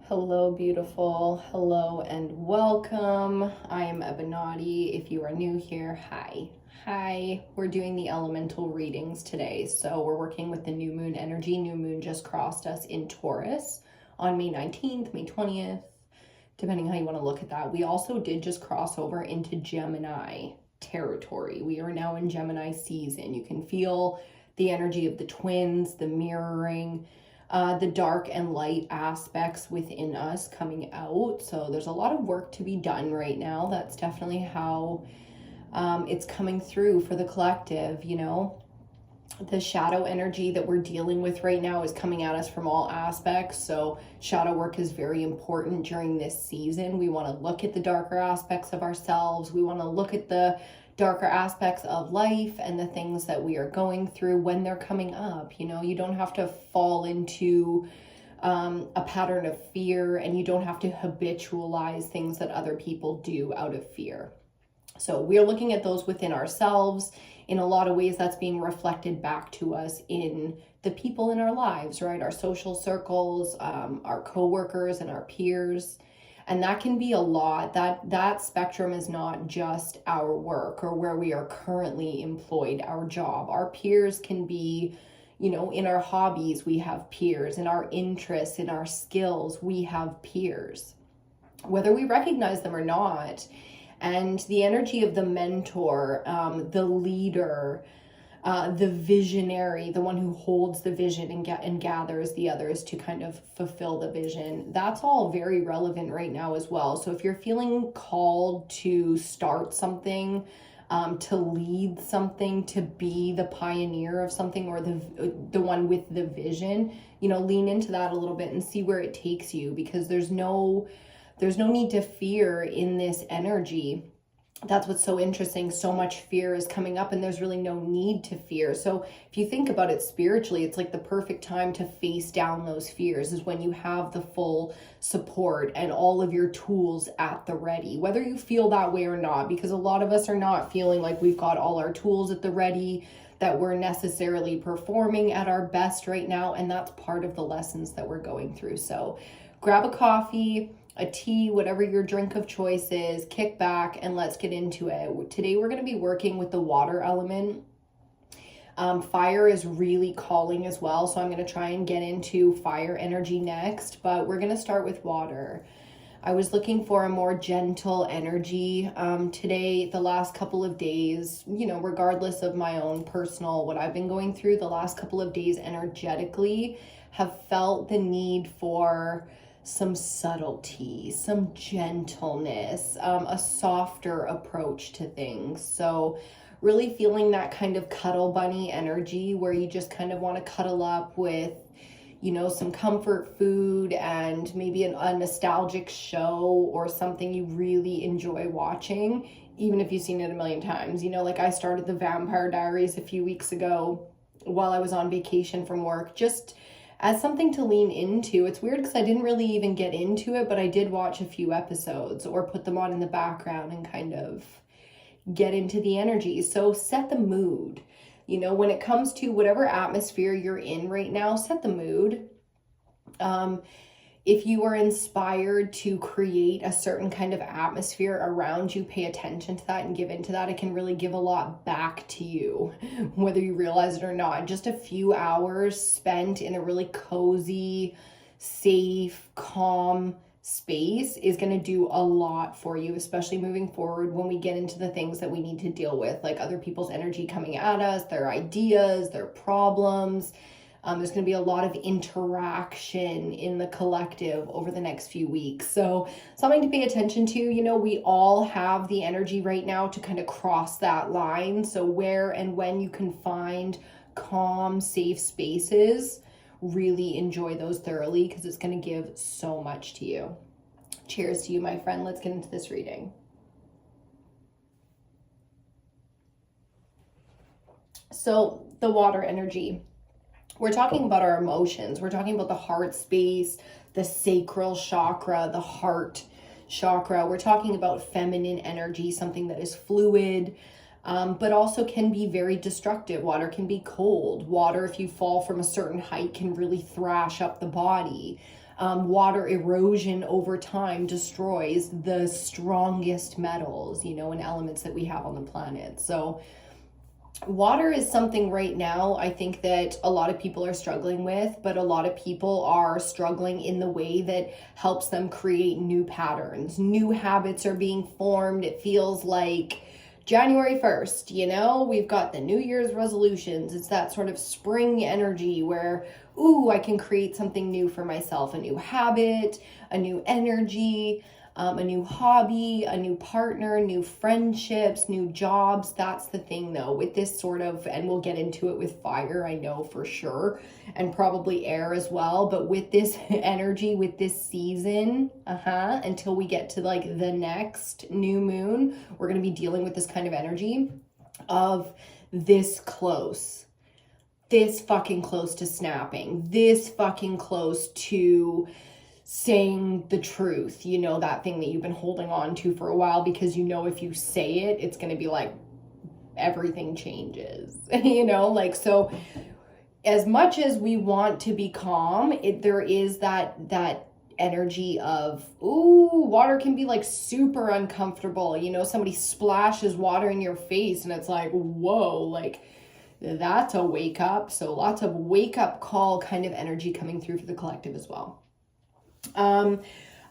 Hello, beautiful. Hello and welcome. I am EBINOTTI. If you are new here, hi. Hi. We're doing the elemental readings today. So we're working with the new moon energy. New moon just crossed us in Taurus on May 19th, May 20th, depending how you want to look at that. We also did just cross over into Gemini territory. We are now in Gemini season. You can feel the energy of the twins, the mirroring, the dark and light aspects within us coming out. So there's a lot of work to be done right now. That's definitely how it's coming through for the collective. The shadow energy that we're dealing with right now is coming at us from all aspects. So shadow work is very important during this season. We want to look at the darker aspects of ourselves. We want to look at the darker aspects of life and the things that we are going through when they're coming up. You don't have to fall into a pattern of fear, and you don't have to habitualize things that other people do out of fear. So we're looking at those within ourselves. In a lot of ways, that's being reflected back to us in the people in our lives, right? Our social circles, our coworkers and our peers. And that can be a lot. That spectrum is not just our work or where we are currently employed, our job. Our peers can be, in our hobbies, we have peers. In our interests, in our skills, we have peers, whether we recognize them or not. And the energy of the mentor, the leader, the visionary, the one who holds the vision and gathers the others to kind of fulfill the vision, that's all very relevant right now as well. So if you're feeling called to start something, to lead something, to be the pioneer of something, or the one with the vision, lean into that a little bit and see where it takes you, because there's no need to fear in this energy. That's what's so interesting. So much fear is coming up, and there's really no need to fear. So if you think about it spiritually, it's like the perfect time to face down those fears is when you have the full support and all of your tools at the ready, whether you feel that way or not, because a lot of us are not feeling like we've got all our tools at the ready, that we're necessarily performing at our best right now. And that's part of the lessons that we're going through. So grab a coffee, a tea, whatever your drink of choice is, kick back and let's get into it. Today we're going to be working with the water element. Fire is really calling as well, so I'm going to try and get into fire energy next, but we're going to start with water. I was looking for a more gentle energy today, the last couple of days, regardless of my own personal, what I've been going through the last couple of days energetically, have felt the need for some subtlety, some gentleness, a softer approach to things. So really feeling that kind of cuddle bunny energy where you just kind of want to cuddle up with, some comfort food and maybe a nostalgic show or something you really enjoy watching, even if you've seen it a million times. Like I started the Vampire Diaries a few weeks ago while I was on vacation from work, just as something to lean into. It's weird because I didn't really even get into it, but I did watch a few episodes or put them on in the background and kind of get into the energy. So set the mood. When it comes to whatever atmosphere you're in right now, set the mood. If you are inspired to create a certain kind of atmosphere around you, pay attention to that and give into that. It can really give a lot back to you, whether you realize it or not. Just a few hours spent in a really cozy, safe, calm space is going to do a lot for you, especially moving forward when we get into the things that we need to deal with, like other people's energy coming at us, their ideas, their problems. There's going to be a lot of interaction in the collective over the next few weeks. So something to pay attention to. We all have the energy right now to kind of cross that line. So where and when you can find calm, safe spaces, really enjoy those thoroughly, because it's going to give so much to you. Cheers to you, my friend. Let's get into this reading. So the water energy. We're talking about our emotions. We're talking about the heart space, the sacral chakra, the heart chakra. We're talking about feminine energy, something that is fluid, but also can be very destructive. Water can be cold. Water, if you fall from a certain height, can really thrash up the body. Water erosion over time destroys the strongest metals, and elements that we have on the planet. So water is something right now I think that a lot of people are struggling with, but a lot of people are struggling in the way that helps them create new patterns. New habits are being formed. It feels like January 1st, we've got the New Year's resolutions. It's that sort of spring energy where, ooh, I can create something new for myself, a new habit, a new energy, a new hobby, a new partner, new friendships, new jobs. That's the thing though, with this sort of, and we'll get into it with fire, I know for sure, and probably air as well, but with this energy, with this season, until we get to like the next new moon, we're going to be dealing with this kind of energy of this fucking close to snapping, this fucking close to saying the truth, that thing that you've been holding on to for a while, because if you say it, it's going to be like everything changes, so as much as we want to be calm, there is that energy of, ooh, water can be like super uncomfortable. Somebody splashes water in your face and it's like, whoa, like that's a wake up. So lots of wake up call kind of energy coming through for the collective as well.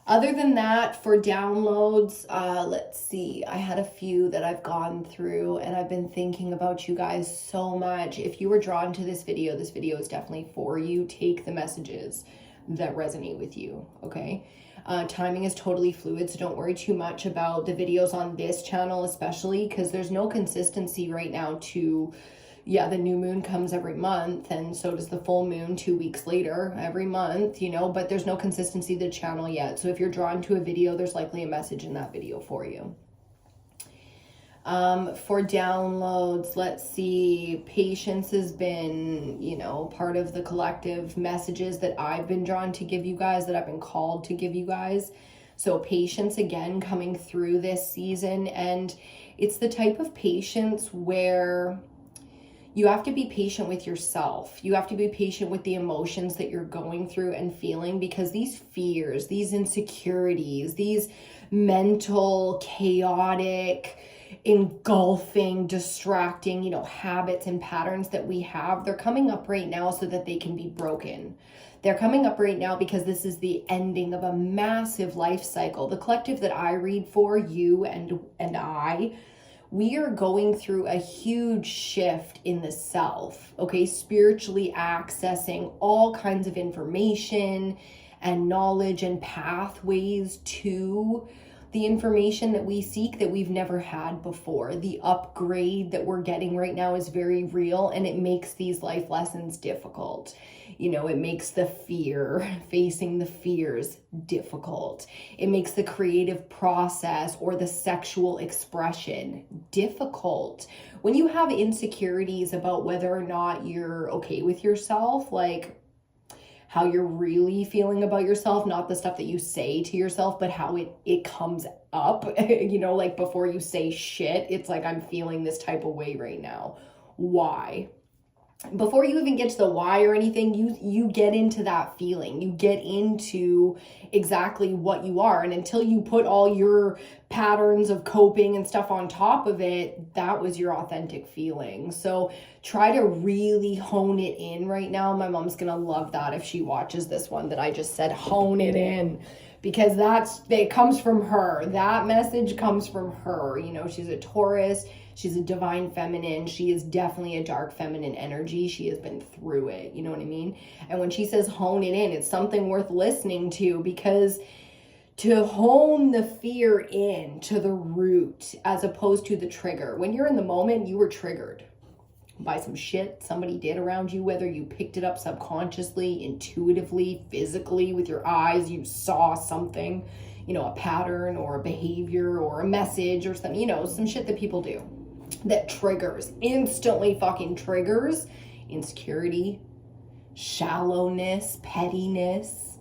Other than that, for downloads, let's see, I had a few that I've gone through and I've been thinking about you guys so much. If you were drawn to this video is definitely for you. Take the messages that resonate with you. Okay. Timing is totally fluid, so don't worry too much about the videos on this channel, especially because there's no consistency right now to, the new moon comes every month, and so does the full moon 2 weeks later every month, but there's no consistency to the channel yet. So if you're drawn to a video, there's likely a message in that video for you. For downloads, let's see, patience has been, part of the collective messages that I've been drawn to give you guys, that I've been called to give you guys. So patience again coming through this season, and it's the type of patience where you have to be patient with yourself. You have to be patient with the emotions that you're going through and feeling, because these fears, these insecurities, these mental, chaotic, engulfing, distracting, habits and patterns that we have, they're coming up right now so that they can be broken. They're coming up right now because this is the ending of a massive life cycle. The collective that I read for, you and I, we are going through a huge shift in the self, okay? Spiritually accessing all kinds of information and knowledge and pathways to the information that we seek that we've never had before. The upgrade that we're getting right now is very real, and it makes these life lessons difficult. It makes the fear, facing the fears, difficult. It makes the creative process or the sexual expression difficult. When you have insecurities about whether or not you're okay with yourself, like how you're really feeling about yourself, not the stuff that you say to yourself, but how it comes up, like before you say shit, it's like, I'm feeling this type of way right now. Why? Before you even get to the why or anything, you get into that feeling. You get into exactly what you are. And until you put all your patterns of coping and stuff on top of it, that was your authentic feeling. So try to really hone it in right now. My mom's going to love that if she watches this one that I just said, hone it in, because it comes from her. That message comes from her. She's a Taurus. She's a divine feminine. She is definitely a dark feminine energy. She has been through it. You know what I mean? And when she says hone it in, it's something worth listening to, because to hone the fear in to the root as opposed to the trigger. When you're in the moment, you were triggered by some shit somebody did around you, whether you picked it up subconsciously, intuitively, physically, with your eyes, you saw something, a pattern or a behavior or a message or something, some shit that people do that triggers, instantly fucking triggers insecurity, shallowness, pettiness.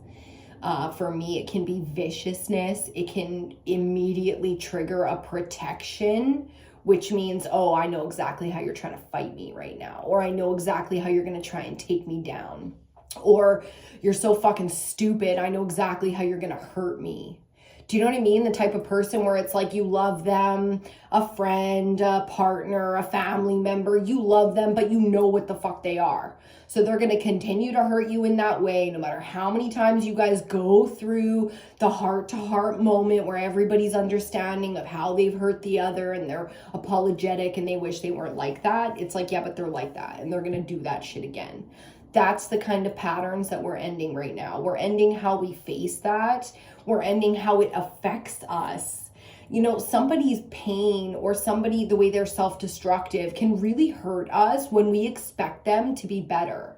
For me, it can be viciousness. It can immediately trigger a protection, which means, oh, I know exactly how you're trying to fight me right now, or I know exactly how you're going to try and take me down. Or you're so fucking stupid. I know exactly how you're going to hurt me. Do you know what I mean? The type of person where it's like you love them, a friend, a partner, a family member, you love them, but you know what the fuck they are. So they're going to continue to hurt you in that way, no matter how many times you guys go through the heart-to-heart moment where everybody's understanding of how they've hurt the other and they're apologetic and they wish they weren't like that. It's like, yeah, but they're like that and they're going to do that shit again. That's the kind of patterns that we're ending right now. We're ending how we face that. We're ending how it affects us. You know, somebody's pain or somebody, the way they're self-destructive can really hurt us when we expect them to be better.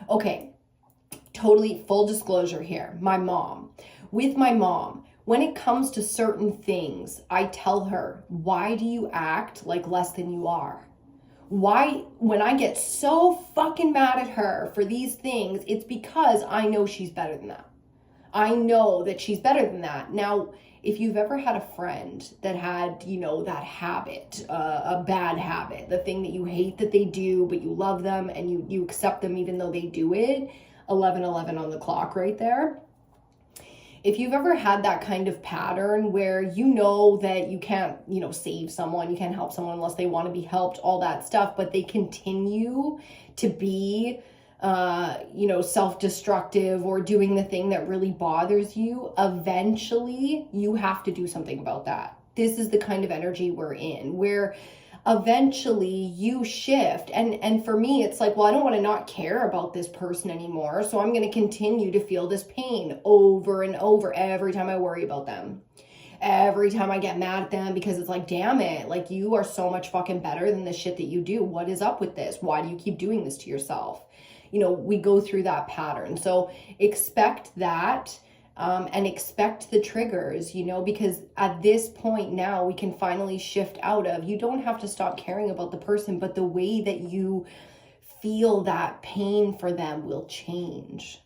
Okay, totally full disclosure here. With my mom, when it comes to certain things, I tell her, why do you act like less than you are? Why, when I get so fucking mad at her for these things, it's because I know she's better than that. I know that she's better than that. Now, if you've ever had a friend that had, you know, that habit, a bad habit, the thing that you hate that they do, but you love them and you accept them even though they do it, 11:11 on the clock right there. If you've ever had that kind of pattern where you know that you can't, you know, save someone, you can't help someone unless they want to be helped, all that stuff, but they continue to be, you know, self-destructive or doing the thing that really bothers you, eventually you have to do something about that. This is the kind of energy we're in, where eventually you shift. And for me, it's like, well, I don't want to not care about this person anymore. So I'm going to continue to feel this pain over and over every time I worry about them. Every time I get mad at them, because it's like, damn it, like you are so much fucking better than the shit that you do. What is up with this? Why do you keep doing this to yourself? You know, we go through that pattern. So expect that. And expect the triggers, you know, because at this point now we can finally shift out of, you don't have to stop caring about the person, but the way that you feel that pain for them will change.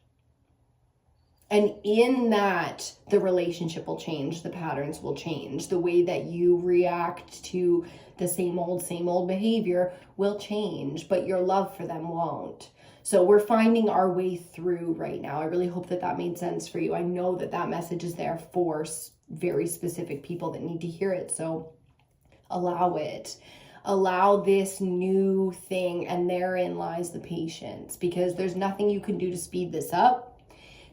And in that, the relationship will change, the patterns will change, the way that you react to the same old behavior will change, but your love for them won't. So we're finding our way through right now. I really hope that that made sense for you. I know that that message is there for very specific people that need to hear it. So allow it. Allow this new thing, and therein lies the patience, because there's nothing you can do to speed this up.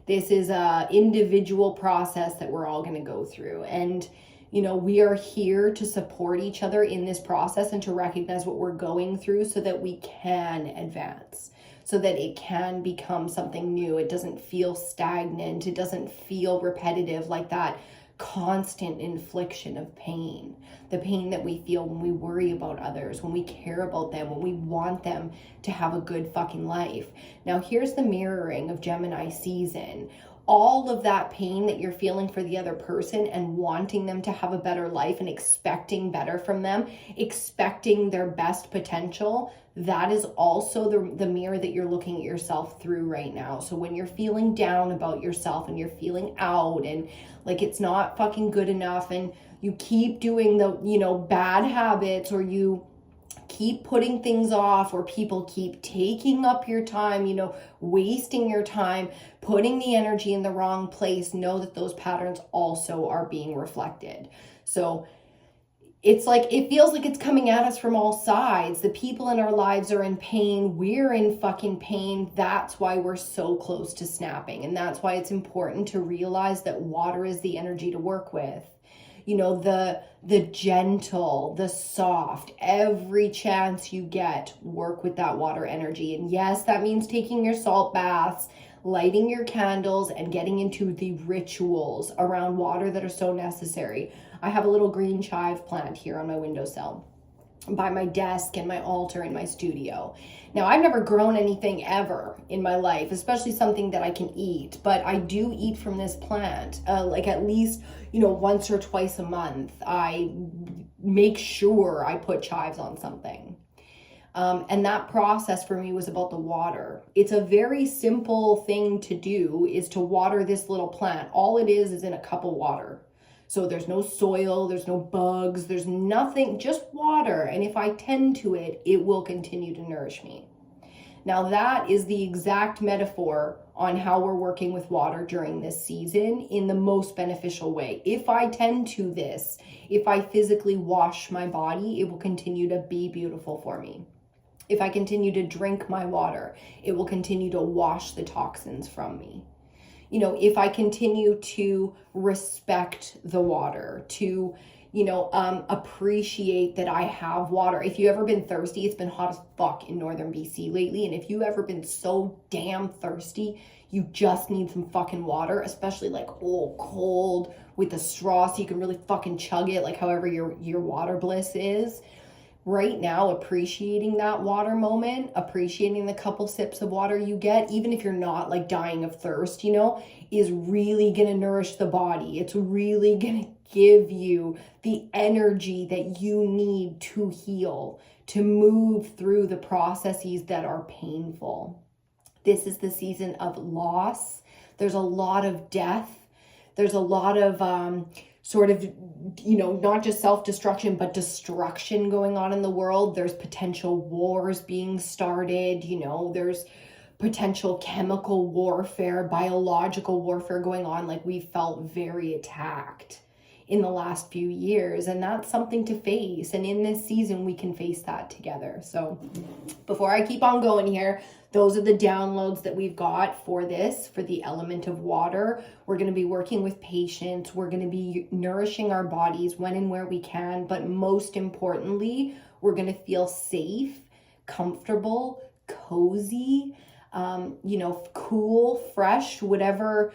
This is a individual process that we're all going to go through. And you know, we are here to support each other in this process and to recognize what we're going through so that we can advance, so that it can become something new. It doesn't feel stagnant. It doesn't feel repetitive, like that constant infliction of pain. The pain that we feel when we worry about others, when we care about them, when we want them to have a good fucking life. Now, here's the mirroring of Gemini season. All of that pain that you're feeling for the other person and wanting them to have a better life and expecting better from them, expecting their best potential, that is also the mirror that you're looking at yourself through right now. So when you're feeling down about yourself and you're feeling out and like it's not fucking good enough, and you keep doing the, you know, bad habits, or you keep putting things off, or people keep taking up your time, you know, wasting your time, putting the energy in the wrong place, know that those patterns also are being reflected. So it's like, it feels like it's coming at us from all sides. The people in our lives are in pain. We're in fucking pain. That's why we're so close to snapping. And that's why it's important to realize that water is the energy to work with. You know, the gentle, the soft, every chance you get, work with that water energy. And yes, that means taking your salt baths, lighting your candles, and getting into the rituals around water that are so necessary. I have a little green chive plant here on my windowsill by my desk and my altar in my studio. Now, I've never grown anything ever in my life, especially something that I can eat, but I do eat from this plant, like at least, you know, once or twice a month. I make sure I put chives on something. And that process for me was about the water. It's a very simple thing to do, is to water this little plant. All it is in a cup of water. So there's no soil, there's no bugs, there's nothing, just water. And if I tend to it, it will continue to nourish me. Now that is the exact metaphor on how we're working with water during this season in the most beneficial way. If I tend to this, if I physically wash my body, it will continue to be beautiful for me. If I continue to drink my water, it will continue to wash the toxins from me. You know, if I continue to respect the water, to, you know, appreciate that I have water. If you've ever been thirsty, it's been hot as fuck in northern BC lately. And if you've ever been so damn thirsty, you just need some fucking water, especially like cold with a straw so you can really fucking chug it, like however your water bliss is. Right now, appreciating that water moment, appreciating the couple sips of water you get, even if you're not like dying of thirst, you know, is really going to nourish the body. It's really going to give you the energy that you need to heal, to move through the processes that are painful. This is the season of loss. There's a lot of death. There's a lot of sort of, you know, not just self-destruction, but destruction going on in the world. There's potential wars being started, you know, there's potential chemical warfare, biological warfare going on. Like, we felt very attacked in the last few years, and that's something to face. And in this season, we can face that together. So before I keep on going here, those are the downloads that we've got for this, for the element of water. We're going to be working with patience. We're going to be nourishing our bodies when and where we can. But most importantly, we're going to feel safe, comfortable, cozy, you know, cool, fresh, whatever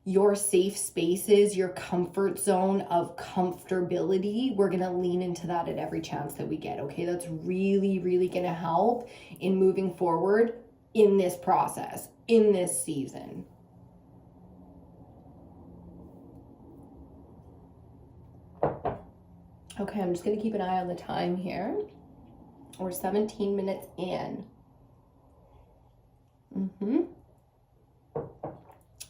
your safe space is, your comfort zone of comfortability. We're going to lean into that at every chance that we get. Okay, that's really, really going to help in moving forward in this process, in this season. Okay, I'm just going to keep an eye on the time here. We're 17 minutes in.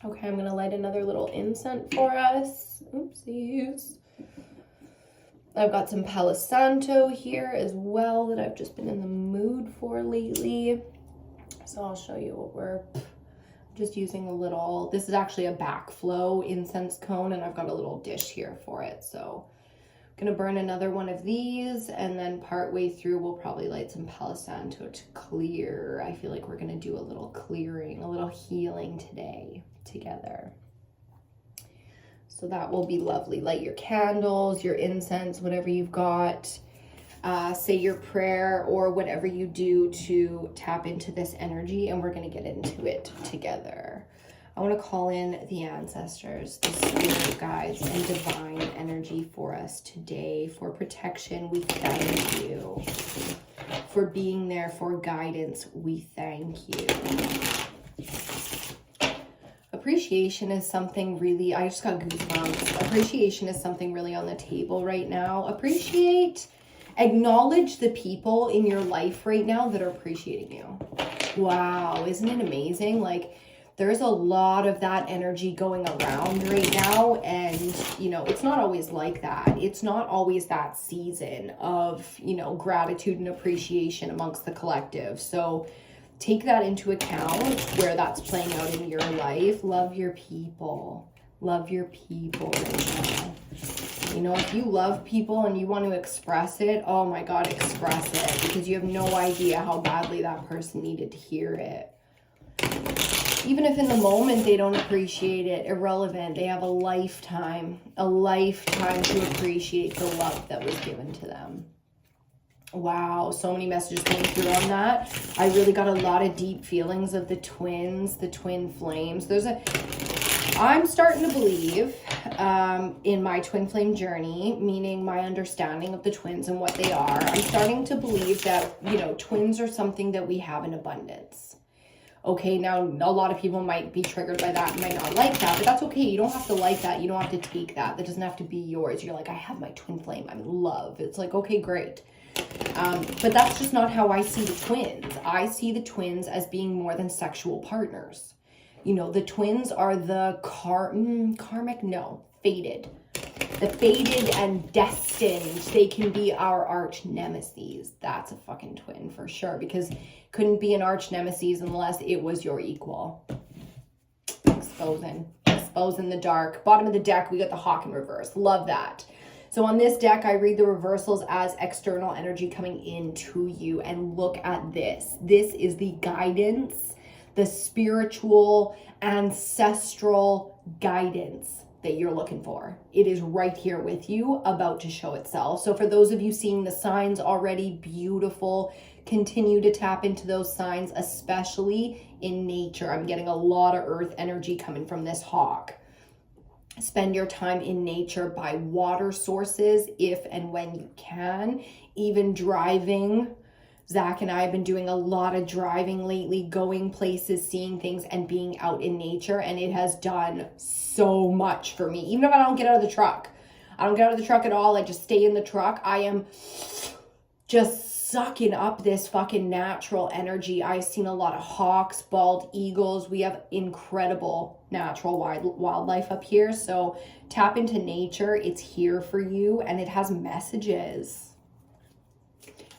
Okay, I'm going to light another little incense for us. Oopsies. I've got some Palo Santo here as well that I've just been in the mood for lately. So I'll show you what we're just using. A little, this is actually a backflow incense cone, and I've got a little dish here for it. So I'm gonna burn another one of these, and then partway through we'll probably light some Palo Santo to clear. I feel like we're gonna do a little clearing, a little healing today together. So that will be lovely. Light your candles, your incense, whatever you've got. Say your prayer or whatever you do to tap into this energy, and we're going to get into it together. I want to call in the ancestors, the spirit guides, and divine energy for us today. For protection, we thank you. For being there, for guidance, we thank you. Appreciation is something really, I just got goosebumps. Appreciation is something really on the table right now. Acknowledge the people in your life right now that are appreciating you. Wow, isn't it amazing? Like, there's a lot of that energy going around right now, and, you know, it's not always like that. It's not always that season of, you know, gratitude and appreciation amongst the collective. So take that into account where that's playing out in your life. Love your people. Love your people right now. You know, if you love people and you want to express it, oh my God, express it, because you have no idea how badly that person needed to hear it. Even if in the moment they don't appreciate it, irrelevant. They have a lifetime to appreciate the love that was given to them. Wow, so many messages coming through on that. I really got a lot of deep feelings of the twins, the twin flames. I'm starting to believe in my twin flame journey, meaning my understanding of the twins and what they are. I'm starting to believe that, you know, twins are something that we have in abundance. Okay, now a lot of people might be triggered by that and might not like that, but that's okay. You don't have to like that. You don't have to take that. That doesn't have to be yours. You're like, I have my twin flame. I'm in love. It's like, okay, great. But that's just not how I see the twins. I see the twins as being more than sexual partners. You know, the twins are the fated. The fated and destined. They can be our arch nemesis. That's a fucking twin for sure, because couldn't be an arch nemesis unless it was your equal. exposing the dark. Bottom of the deck, we got the Hawk in reverse. Love that. So on this deck, I read the reversals as external energy coming into you. And look at this. This is the guidance, the spiritual, ancestral guidance that you're looking for. It is right here with you, about to show itself. So for those of you seeing the signs already, beautiful. Continue to tap into those signs, especially in nature. I'm getting a lot of earth energy coming from this Hawk. Spend your time in nature by water sources if and when you can. Even driving. Zach and I have been doing a lot of driving lately, going places, seeing things, and being out in nature. And it has done so much for me. Even if I don't get out of the truck. I don't get out of the truck at all. I just stay in the truck. I am just sucking up this fucking natural energy. I've seen a lot of hawks, bald eagles. We have incredible natural wildlife up here. So tap into nature. It's here for you, and it has messages.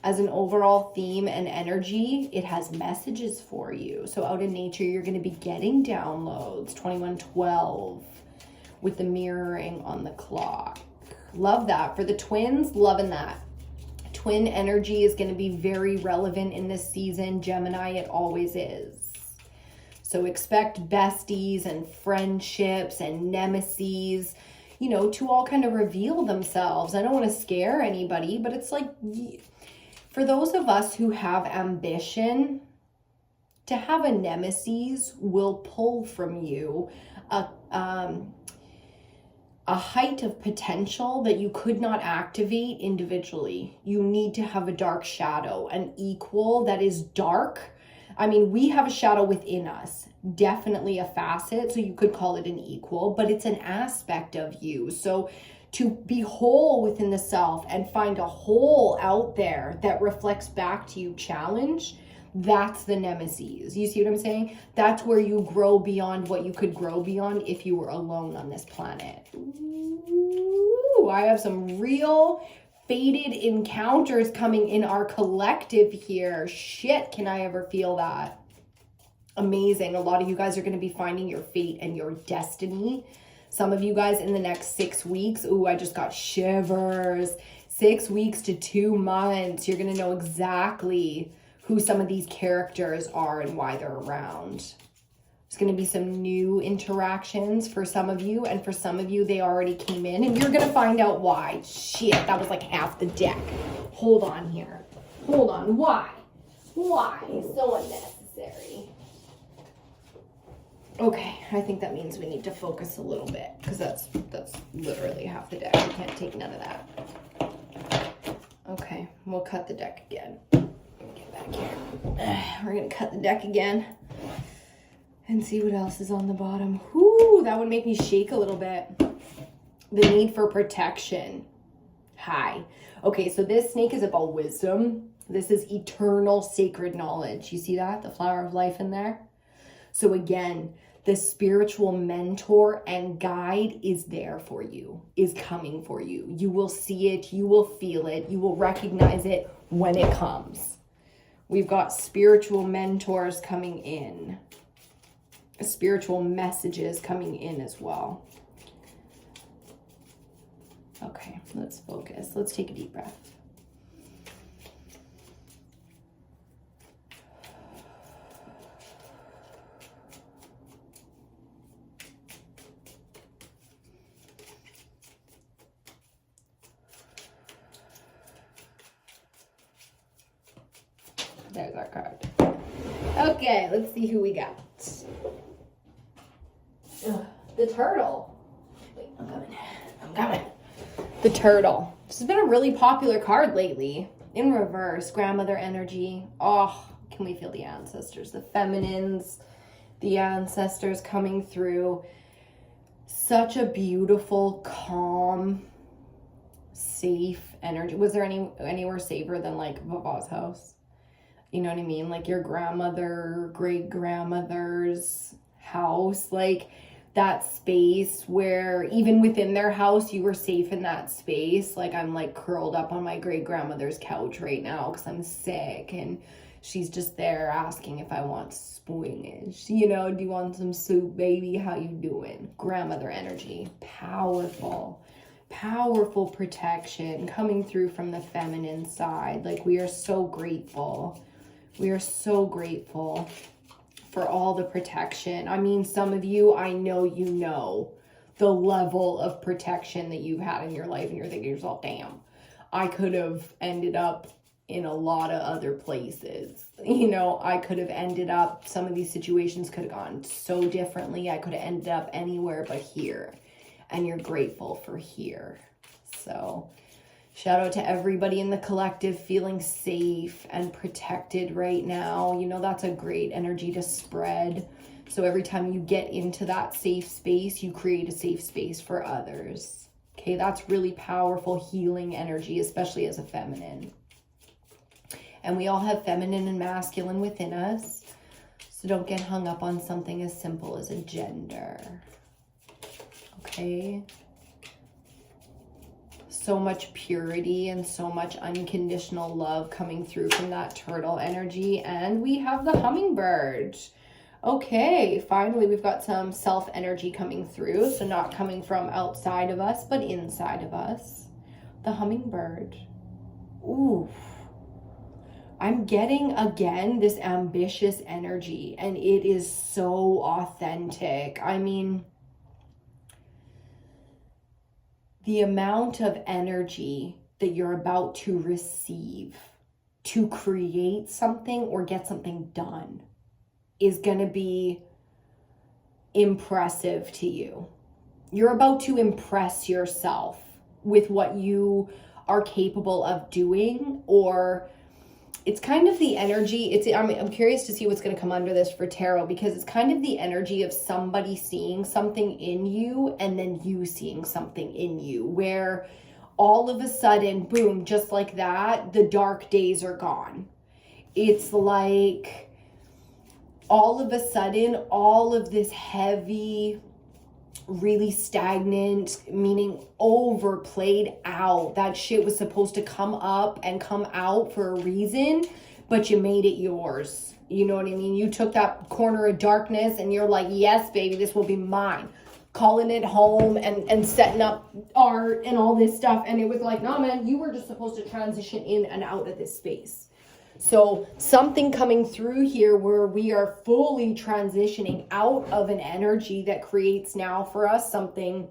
As an overall theme and energy, it has messages for you. So out in nature, you're going to be getting downloads. 2112 with the mirroring on the clock. Love that. For the twins, loving that. Twin energy is going to be very relevant in this season. Gemini, it always is. So expect besties and friendships and nemesis, you know, to all kind of reveal themselves. I don't want to scare anybody, but it's like, for those of us who have ambition, to have a nemesis will pull from you a height of potential that you could not activate individually. You need to have a dark shadow, an equal that is dark. I mean, we have a shadow within us, definitely a facet, so you could call it an equal, but it's an aspect of you. So to be whole within the self and find a whole out there that reflects back to you challenge, that's the nemesis. You see what I'm saying? That's where you grow beyond what you could grow beyond if you were alone on this planet. Ooh, I have some real fated encounters coming in our collective here. Shit, can I ever feel that? Amazing. A lot of you guys are going to be finding your fate and your destiny. Some of you guys in the next 6 weeks. Ooh, I just got shivers. 6 weeks to 2 months. You're going to know exactly who some of these characters are and why they're around. There's going to be some new interactions for some of you, and for some of you, they already came in, and you're going to find out why. Shit, that was like half the deck. Hold on here. Hold on. Why? Why? So unnecessary. Okay, I think that means we need to focus a little bit, because that's literally half the deck. We can't take none of that. Okay, we'll cut the deck again. Back here. We're gonna cut the deck again and see what else is on the bottom. Whoo, that would make me shake a little bit. The need for protection. High. Okay, so this snake is about wisdom. This is eternal sacred knowledge. You see that? The flower of life in there. So again, the spiritual mentor and guide is there for you, is coming for you. You will see it, you will feel it, you will recognize it when it comes. We've got spiritual mentors coming in. Spiritual messages coming in as well. Okay, let's focus. Let's take a deep breath. There's our card. Okay, let's see who we got. The turtle. Wait, I'm coming. The turtle. This has been a really popular card lately. In reverse, grandmother energy. Oh, can we feel the ancestors? The feminines, the ancestors coming through. Such a beautiful, calm, safe energy. Was there anywhere safer than like Vava's house? You know what I mean? Like your grandmother, great grandmother's house, like that space where even within their house, you were safe in that space. Like I'm like curled up on my great grandmother's couch right now because I'm sick, and She's just there asking if I want spoonage. You know, do you want some soup, baby? How you doing? Grandmother energy. Powerful. Powerful protection coming through from the feminine side. Like, we are so grateful. We are so grateful for all the protection. I mean, some of you, I know you know the level of protection that you've had in your life, and you're thinking to yourself, damn, I could have ended up in a lot of other places. You know, I could have ended up, some of these situations could have gone so differently. I could have ended up anywhere but here. And you're grateful for here. So shout out to everybody in the collective feeling safe and protected right now. You know, that's a great energy to spread. So every time you get into that safe space, you create a safe space for others. Okay, that's really powerful healing energy, especially as a feminine. And we all have feminine and masculine within us. So don't get hung up on something as simple as a gender. Okay? So much purity and so much unconditional love coming through from that turtle energy. And we have the hummingbird. Okay, finally we've got some self energy coming through. So not coming from outside of us, but inside of us. The hummingbird. Ooh. I'm getting, again, this ambitious energy, and it is so authentic. I mean, the amount of energy that you're about to receive to create something or get something done is going to be impressive to you. You're about to impress yourself with what you are capable of doing, or it's kind of the energy. I'm curious to see what's going to come under this for tarot, because it's kind of the energy of somebody seeing something in you and then you seeing something in you, where all of a sudden, boom, just like that, the dark days are gone. It's like all of a sudden, all of this heavy, really stagnant, meaning overplayed out, that shit was supposed to come up and come out for a reason, but you made it yours. You know what I mean? You took that corner of darkness and you're like, yes, baby, this will be mine. Calling it home and setting up art and all this stuff. And it was like, no, man, you were just supposed to transition in and out of this space. So something coming through here where we are fully transitioning out of an energy that creates now for us something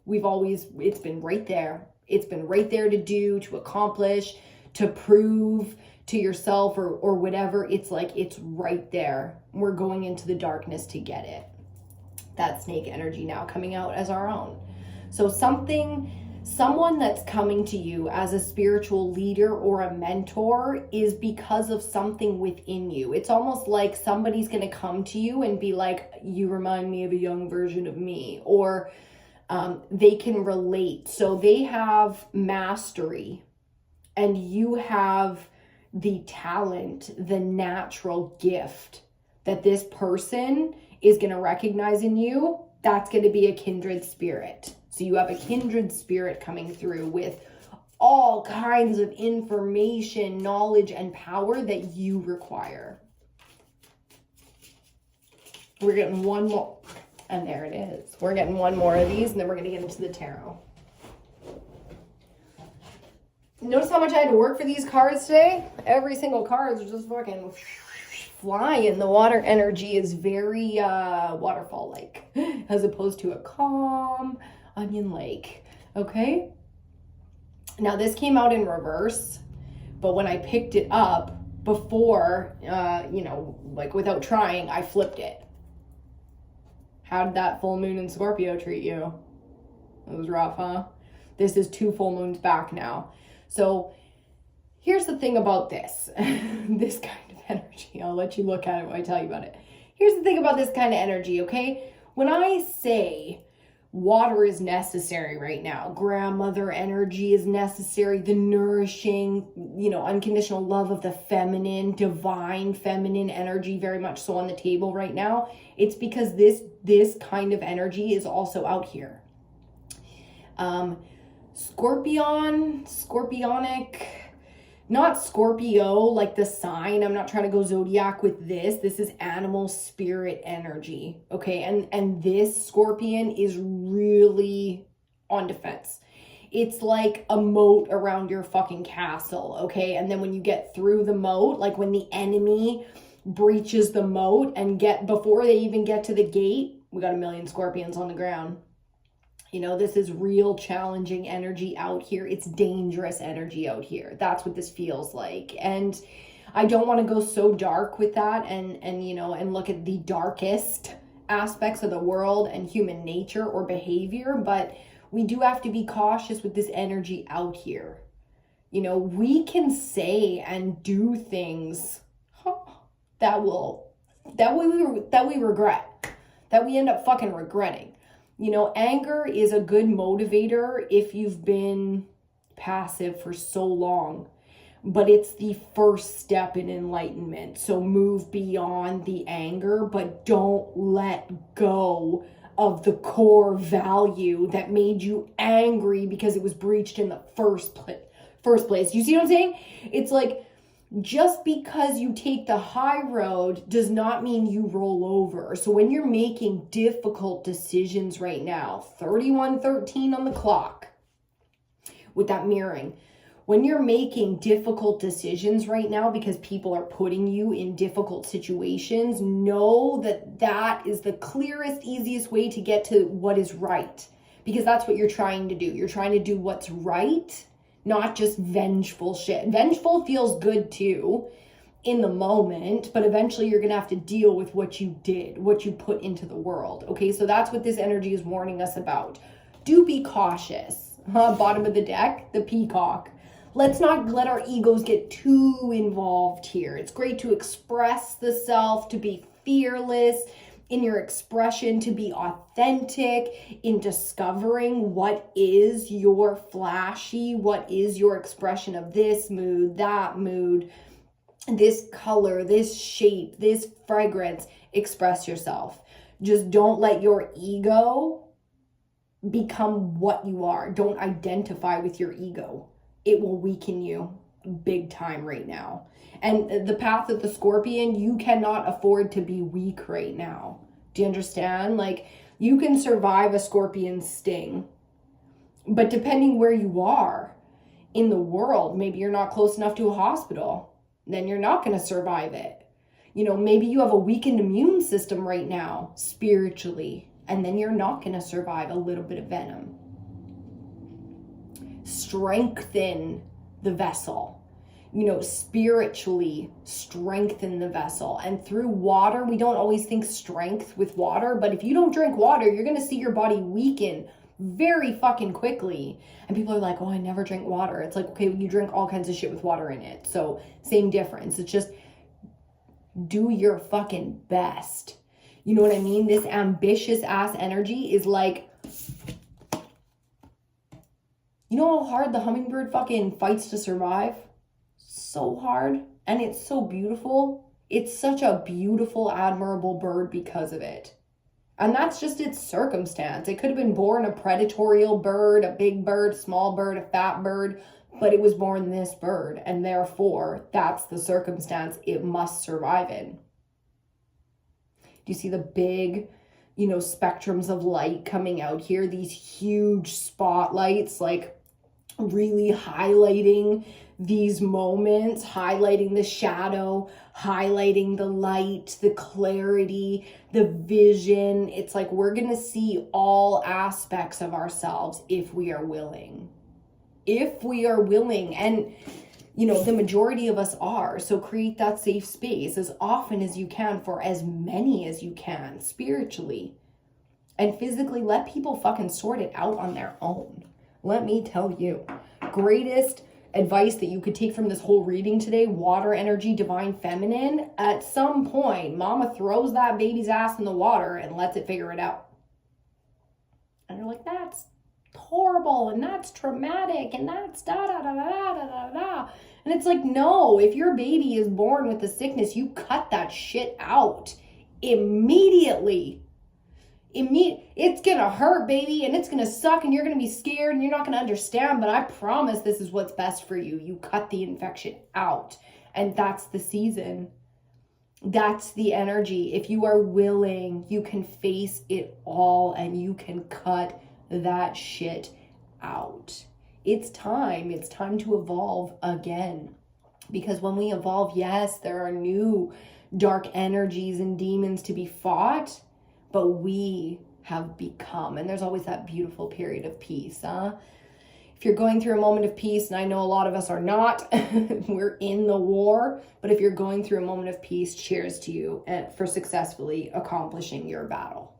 it's been right there. It's been right there to do, to accomplish, to prove to yourself or whatever. It's like, it's right there. We're going into the darkness to get it. That snake energy now coming out as our own. So someone that's coming to you as a spiritual leader or a mentor is because of something within you. It's almost like somebody's going to come to you and be like, you remind me of a young version of me, or they can relate. So they have mastery and you have the talent, the natural gift that this person is going to recognize in you. That's going to be a kindred spirit. So you have a kindred spirit coming through with all kinds of information, knowledge, and power that you require. We're getting one more. And there it is. We're getting one more of these, and then we're going to get into the tarot. Notice how much I had to work for these cards today? Every single card is just fucking flying. The water energy is very waterfall-like, as opposed to a calm onion lake. Okay? Now, this came out in reverse, but when I picked it up before, like without trying, I flipped it. How did that full moon in Scorpio treat you? It was rough, huh? This is 2 full moons back now. So here's the thing about this, this kind of energy. I'll let you look at it when I tell you about it. Here's the thing about this kind of energy, okay? When I say water is necessary right now, grandmother energy is necessary, the nourishing, unconditional love of the feminine, divine feminine energy very much so on the table right now, it's because this kind of energy is also out here. Scorpionic, not Scorpio, like the sign. I'm not trying to go zodiac with this. This is animal spirit energy, okay? And this scorpion is really on defense. It's like a moat around your fucking castle, okay? And then when you get through the moat, like when the enemy breaches the moat and before they even get to the gate, we got a million scorpions on the ground. You know, this is real challenging energy out here. It's dangerous energy out here. That's what this feels like. And I don't want to go so dark with that and you know, and look at the darkest aspects of the world and human nature or behavior, but we do have to be cautious with this energy out here. You know, we can say and do things that we regret, that we end up fucking regretting. You know, anger is a good motivator if you've been passive for so long, but it's the first step in enlightenment. So move beyond the anger, but don't let go of the core value that made you angry because it was breached in the first place. You see what I'm saying? It's like, just because you take the high road does not mean you roll over. So when you're making difficult decisions right now, 31:13 on the clock with that mirroring, when you're making difficult decisions right now because people are putting you in difficult situations, know that that is the clearest, easiest way to get to what is right. Because that's what you're trying to do. You're trying to do what's right, not just vengeful shit. Vengeful feels good too in the moment, but eventually you're going to have to deal with what you did, what you put into the world. Okay, so that's what this energy is warning us about. Do be cautious. Bottom of the deck, the peacock. Let's not let our egos get too involved here. It's great to express the self, to be fearless in your expression, to be authentic in discovering what is your flashy, what is your expression of this mood, that mood, this color, this shape, this fragrance. Express yourself. Just don't let your ego become what you are. Don't identify with your ego. It will weaken you big time right now. And the path of the scorpion, you cannot afford to be weak right now. Do you understand? Like, you can survive a scorpion sting, but depending where you are in the world, maybe you're not close enough to a hospital, then you're not going to survive it. You know, maybe you have a weakened immune system right now, spiritually, and then you're not going to survive a little bit of venom. Strengthen the vessel. You know, spiritually strengthen the vessel. And through water, we don't always think strength with water, but if you don't drink water, you're going to see your body weaken very fucking quickly. And people are like, oh, I never drink water. It's like, okay, you drink all kinds of shit with water in it. So same difference. It's just do your fucking best. You know what I mean? This ambitious ass energy is like, you know how hard the hummingbird fucking fights to survive? So hard. And it's so beautiful. It's such a beautiful, admirable bird because of it. And that's just its circumstance. It could have been born a predatory bird, a big bird, small bird, a fat bird, but it was born this bird. And therefore, that's the circumstance it must survive in. Do you see the big, you know, spectrums of light coming out here? These huge spotlights, like really highlighting these moments, highlighting the shadow, highlighting the light, the clarity, the vision. It's like we're going to see all aspects of ourselves if we are willing. If we are willing. And, you know, the majority of us are. So create that safe space as often as you can for as many as you can, spiritually. And physically, let people fucking sort it out on their own. Let me tell you, greatest advice that you could take from this whole reading today, water energy, divine feminine, at some point, mama throws that baby's ass in the water and lets it figure it out. And you're like, that's horrible, and that's traumatic, and that's da-da-da-da-da-da-da. And it's like, no, if your baby is born with a sickness, you cut that shit out immediately. It's gonna hurt, baby, and it's gonna suck, and you're gonna be scared, and you're not gonna understand, but I promise this is what's best for you. You cut the infection out, and that's the season. That's the energy. If you are willing, you can face it all, and you can cut that shit out. It's time to evolve again. Because when we evolve, yes, there are new dark energies and demons to be fought, but we have become, and there's always that beautiful period of peace, huh? If you're going through a moment of peace, and I know a lot of us are not, we're in the war, but if you're going through a moment of peace, cheers to you for successfully accomplishing your battle.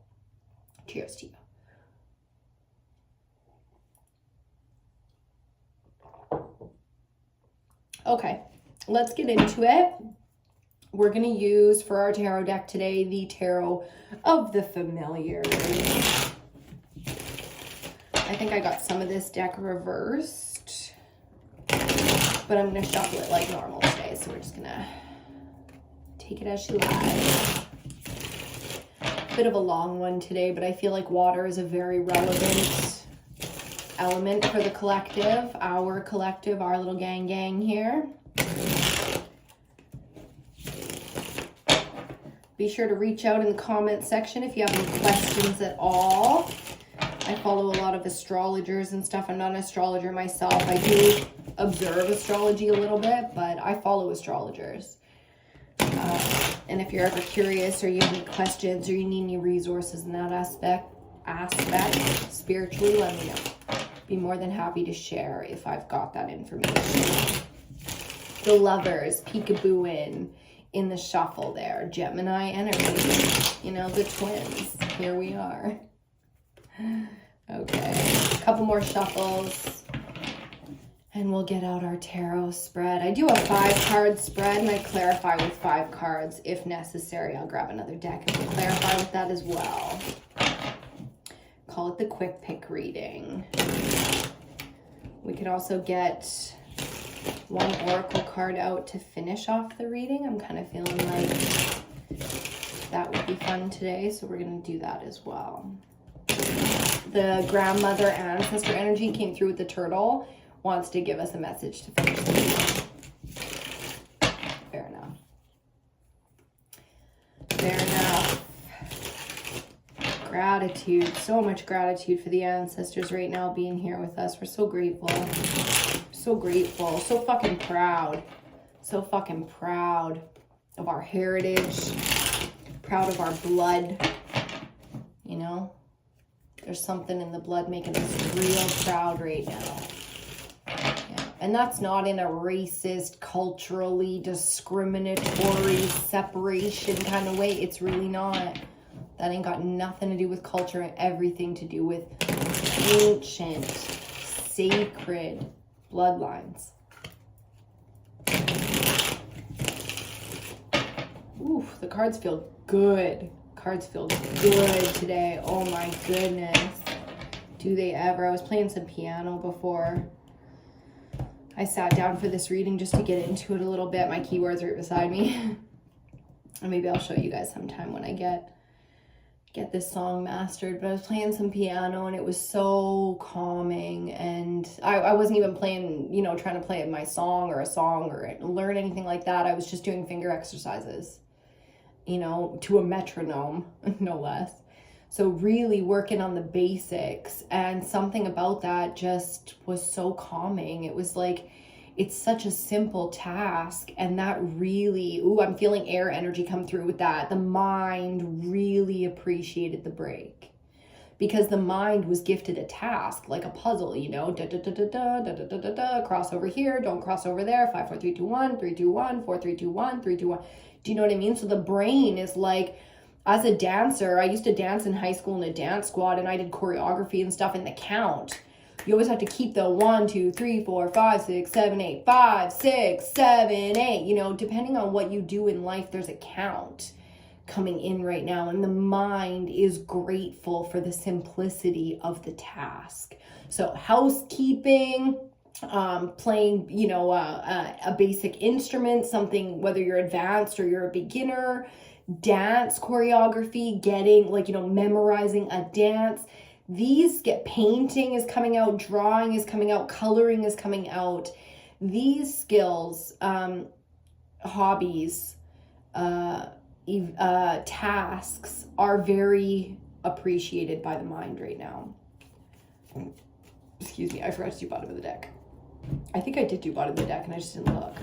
Cheers to you. Okay, let's get into it. We're going to use for our tarot deck today the Tarot of the Familiar. I think I got some of this deck reversed, but I'm going to shuffle it like normal today. So we're just going to take it as she lies. Bit of a long one today, but I feel like water is a very relevant element for the collective, our little gang here. Be sure to reach out in the comment section if you have any questions at all. I follow a lot of astrologers and stuff. I'm not an astrologer myself. I do observe astrology a little bit, but I follow astrologers. And if you're ever curious or you have any questions or you need any resources in that aspect spiritually, let me know. Be more than happy to share if I've got that information. The Lovers, peekaboo in the shuffle there. Gemini energy, you know, the twins. Here we are. Okay, a couple more shuffles and we'll get out our tarot spread. I do a 5-card spread and I clarify with 5 cards if necessary. I'll grab another deck and we'll clarify with that as well. Call it the quick pick reading. We could also get one oracle card out to finish off the reading. I'm kind of feeling like that would be fun today, so we're going to do that as well. The grandmother ancestor energy came through with the turtle, wants to give us a message to finish the reading. Fair enough. Fair enough. Gratitude, so much gratitude for the ancestors right now being here with us. We're so grateful. So grateful, so fucking proud of our heritage, proud of our blood, you know, there's something in the blood making us real proud right now. Yeah. And that's not in a racist, culturally discriminatory separation kind of way. It's really not. That ain't got nothing to do with culture and everything to do with ancient, sacred bloodlines. Ooh, the cards feel good. Cards feel good today. Oh my goodness. Do they ever? I was playing some piano before I sat down for this reading just to get into it a little bit. My keyboard's right beside me. And maybe I'll show you guys sometime when I get this song mastered, but I was playing some piano and it was so calming, and I wasn't even playing, you know, trying to play my song or learn anything like that. I was just doing finger exercises, you know, to a metronome, no less. So really working on the basics, and something about that just was so calming. It was like, it's such a simple task, and that really, I'm feeling air energy come through with that. The mind really appreciated the break, because the mind was gifted a task, like a puzzle, you know, cross over here, don't cross over there, 5, 4, 3, 2, 1, 3, 2, 1, 4, 3, 2, 1, 3, 2, 1. Do you know what I mean? So the brain is like, as a dancer, I used to dance in high school in a dance squad, and I did choreography and stuff in the count. You always have to keep the 1, 2, 3, 4, 5, 6, 7, 8, 5, 6, 7, 8. You know, depending on what you do in life, there's a count coming in right now. And the mind is grateful for the simplicity of the task. So housekeeping, playing, you know, a basic instrument, something, whether you're advanced or you're a beginner, dance choreography, getting like, you know, memorizing a dance. These get painting is coming out, drawing is coming out, coloring is coming out. These skills, hobbies, tasks are very appreciated by the mind right now. Excuse me, I forgot to do bottom of the deck. I think I did do bottom of the deck and I just didn't look.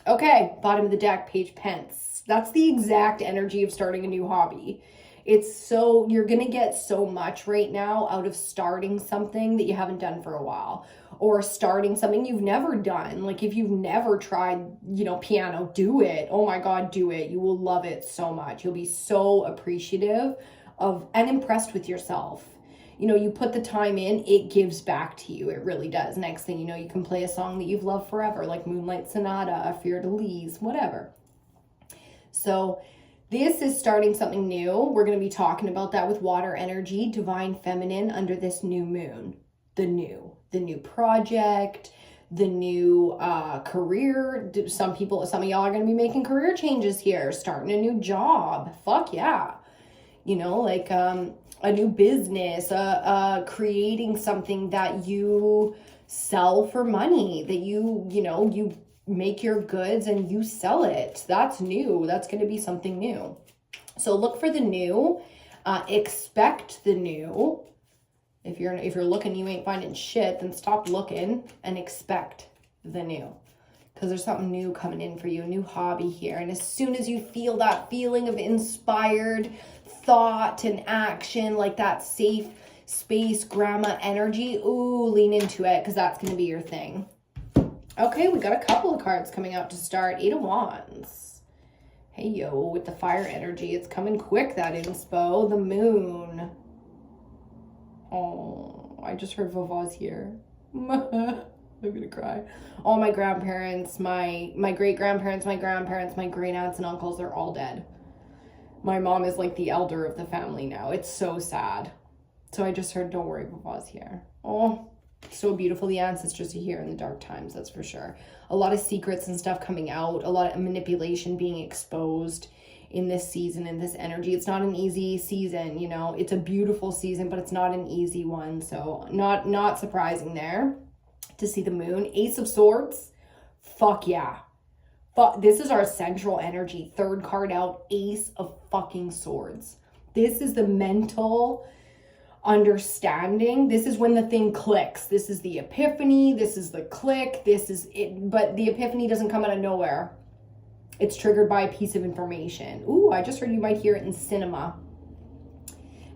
Okay, bottom of the deck, page pence. That's the exact energy of starting a new hobby. It's so, you're going to get so much right now out of starting something that you haven't done for a while, or starting something you've never done. Like if you've never tried, you know, piano, do it. Oh my God, do it. You will love it so much. You'll be so appreciative of and impressed with yourself. You know, you put the time in, it gives back to you. It really does. Next thing you know, you can play a song that you've loved forever, like Moonlight Sonata, Fleur de Lis, whatever. So this is starting something new. We're going to be talking about that with water energy, divine feminine under this new moon. The new project, the new career. Some of y'all are going to be making career changes here, starting a new job. Fuck yeah. You know, like a new business, creating something that you sell for money, that you make your goods and you sell it. That's new. That's going to be something new. So look for the new, expect the new. If you're looking, you ain't finding shit, then stop looking and expect the new. Because there's something new coming in for you, a new hobby here. And as soon as you feel that feeling of inspired thought and action, like that safe space grandma energy, ooh, lean into it, because that's going to be your thing. Okay, we got a couple of cards coming out to start. 8 of Wands. Hey, yo, with the fire energy. It's coming quick, that inspo. The moon. Oh, I just heard Vava's here. I'm gonna cry. All my grandparents, my great-grandparents, my grandparents, my great-aunts and uncles, they're all dead. My mom is like the elder of the family now. It's so sad. So I just heard, don't worry, Vava's here. Oh, so beautiful. The ancestors are here in the dark times, that's for sure. A lot of secrets and stuff coming out, a lot of manipulation being exposed in this season, in this energy. It's not an easy season, you know. It's a beautiful season, but it's not an easy one. So not surprising there to see the moon. Ace of Swords. Fuck yeah. But this is our central energy. Third card out, Ace of fucking Swords. This is the mental understanding. This is when the thing clicks. This is the epiphany. This is the click. This is it. But the epiphany doesn't come out of nowhere. It's triggered by a piece of information. Ooh, I just heard you might hear it in cinema.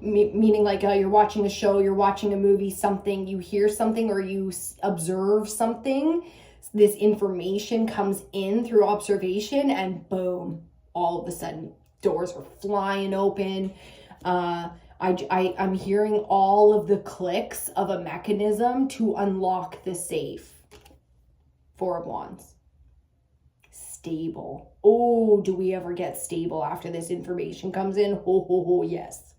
Meaning like you're watching a show, you're watching a movie, something, you hear something or you observe something. This information comes in through observation and boom, all of a sudden doors are flying open. I'm hearing all of the clicks of a mechanism to unlock the safe. 4 of Wands. Stable. Oh, do we ever get stable after this information comes in? Yes.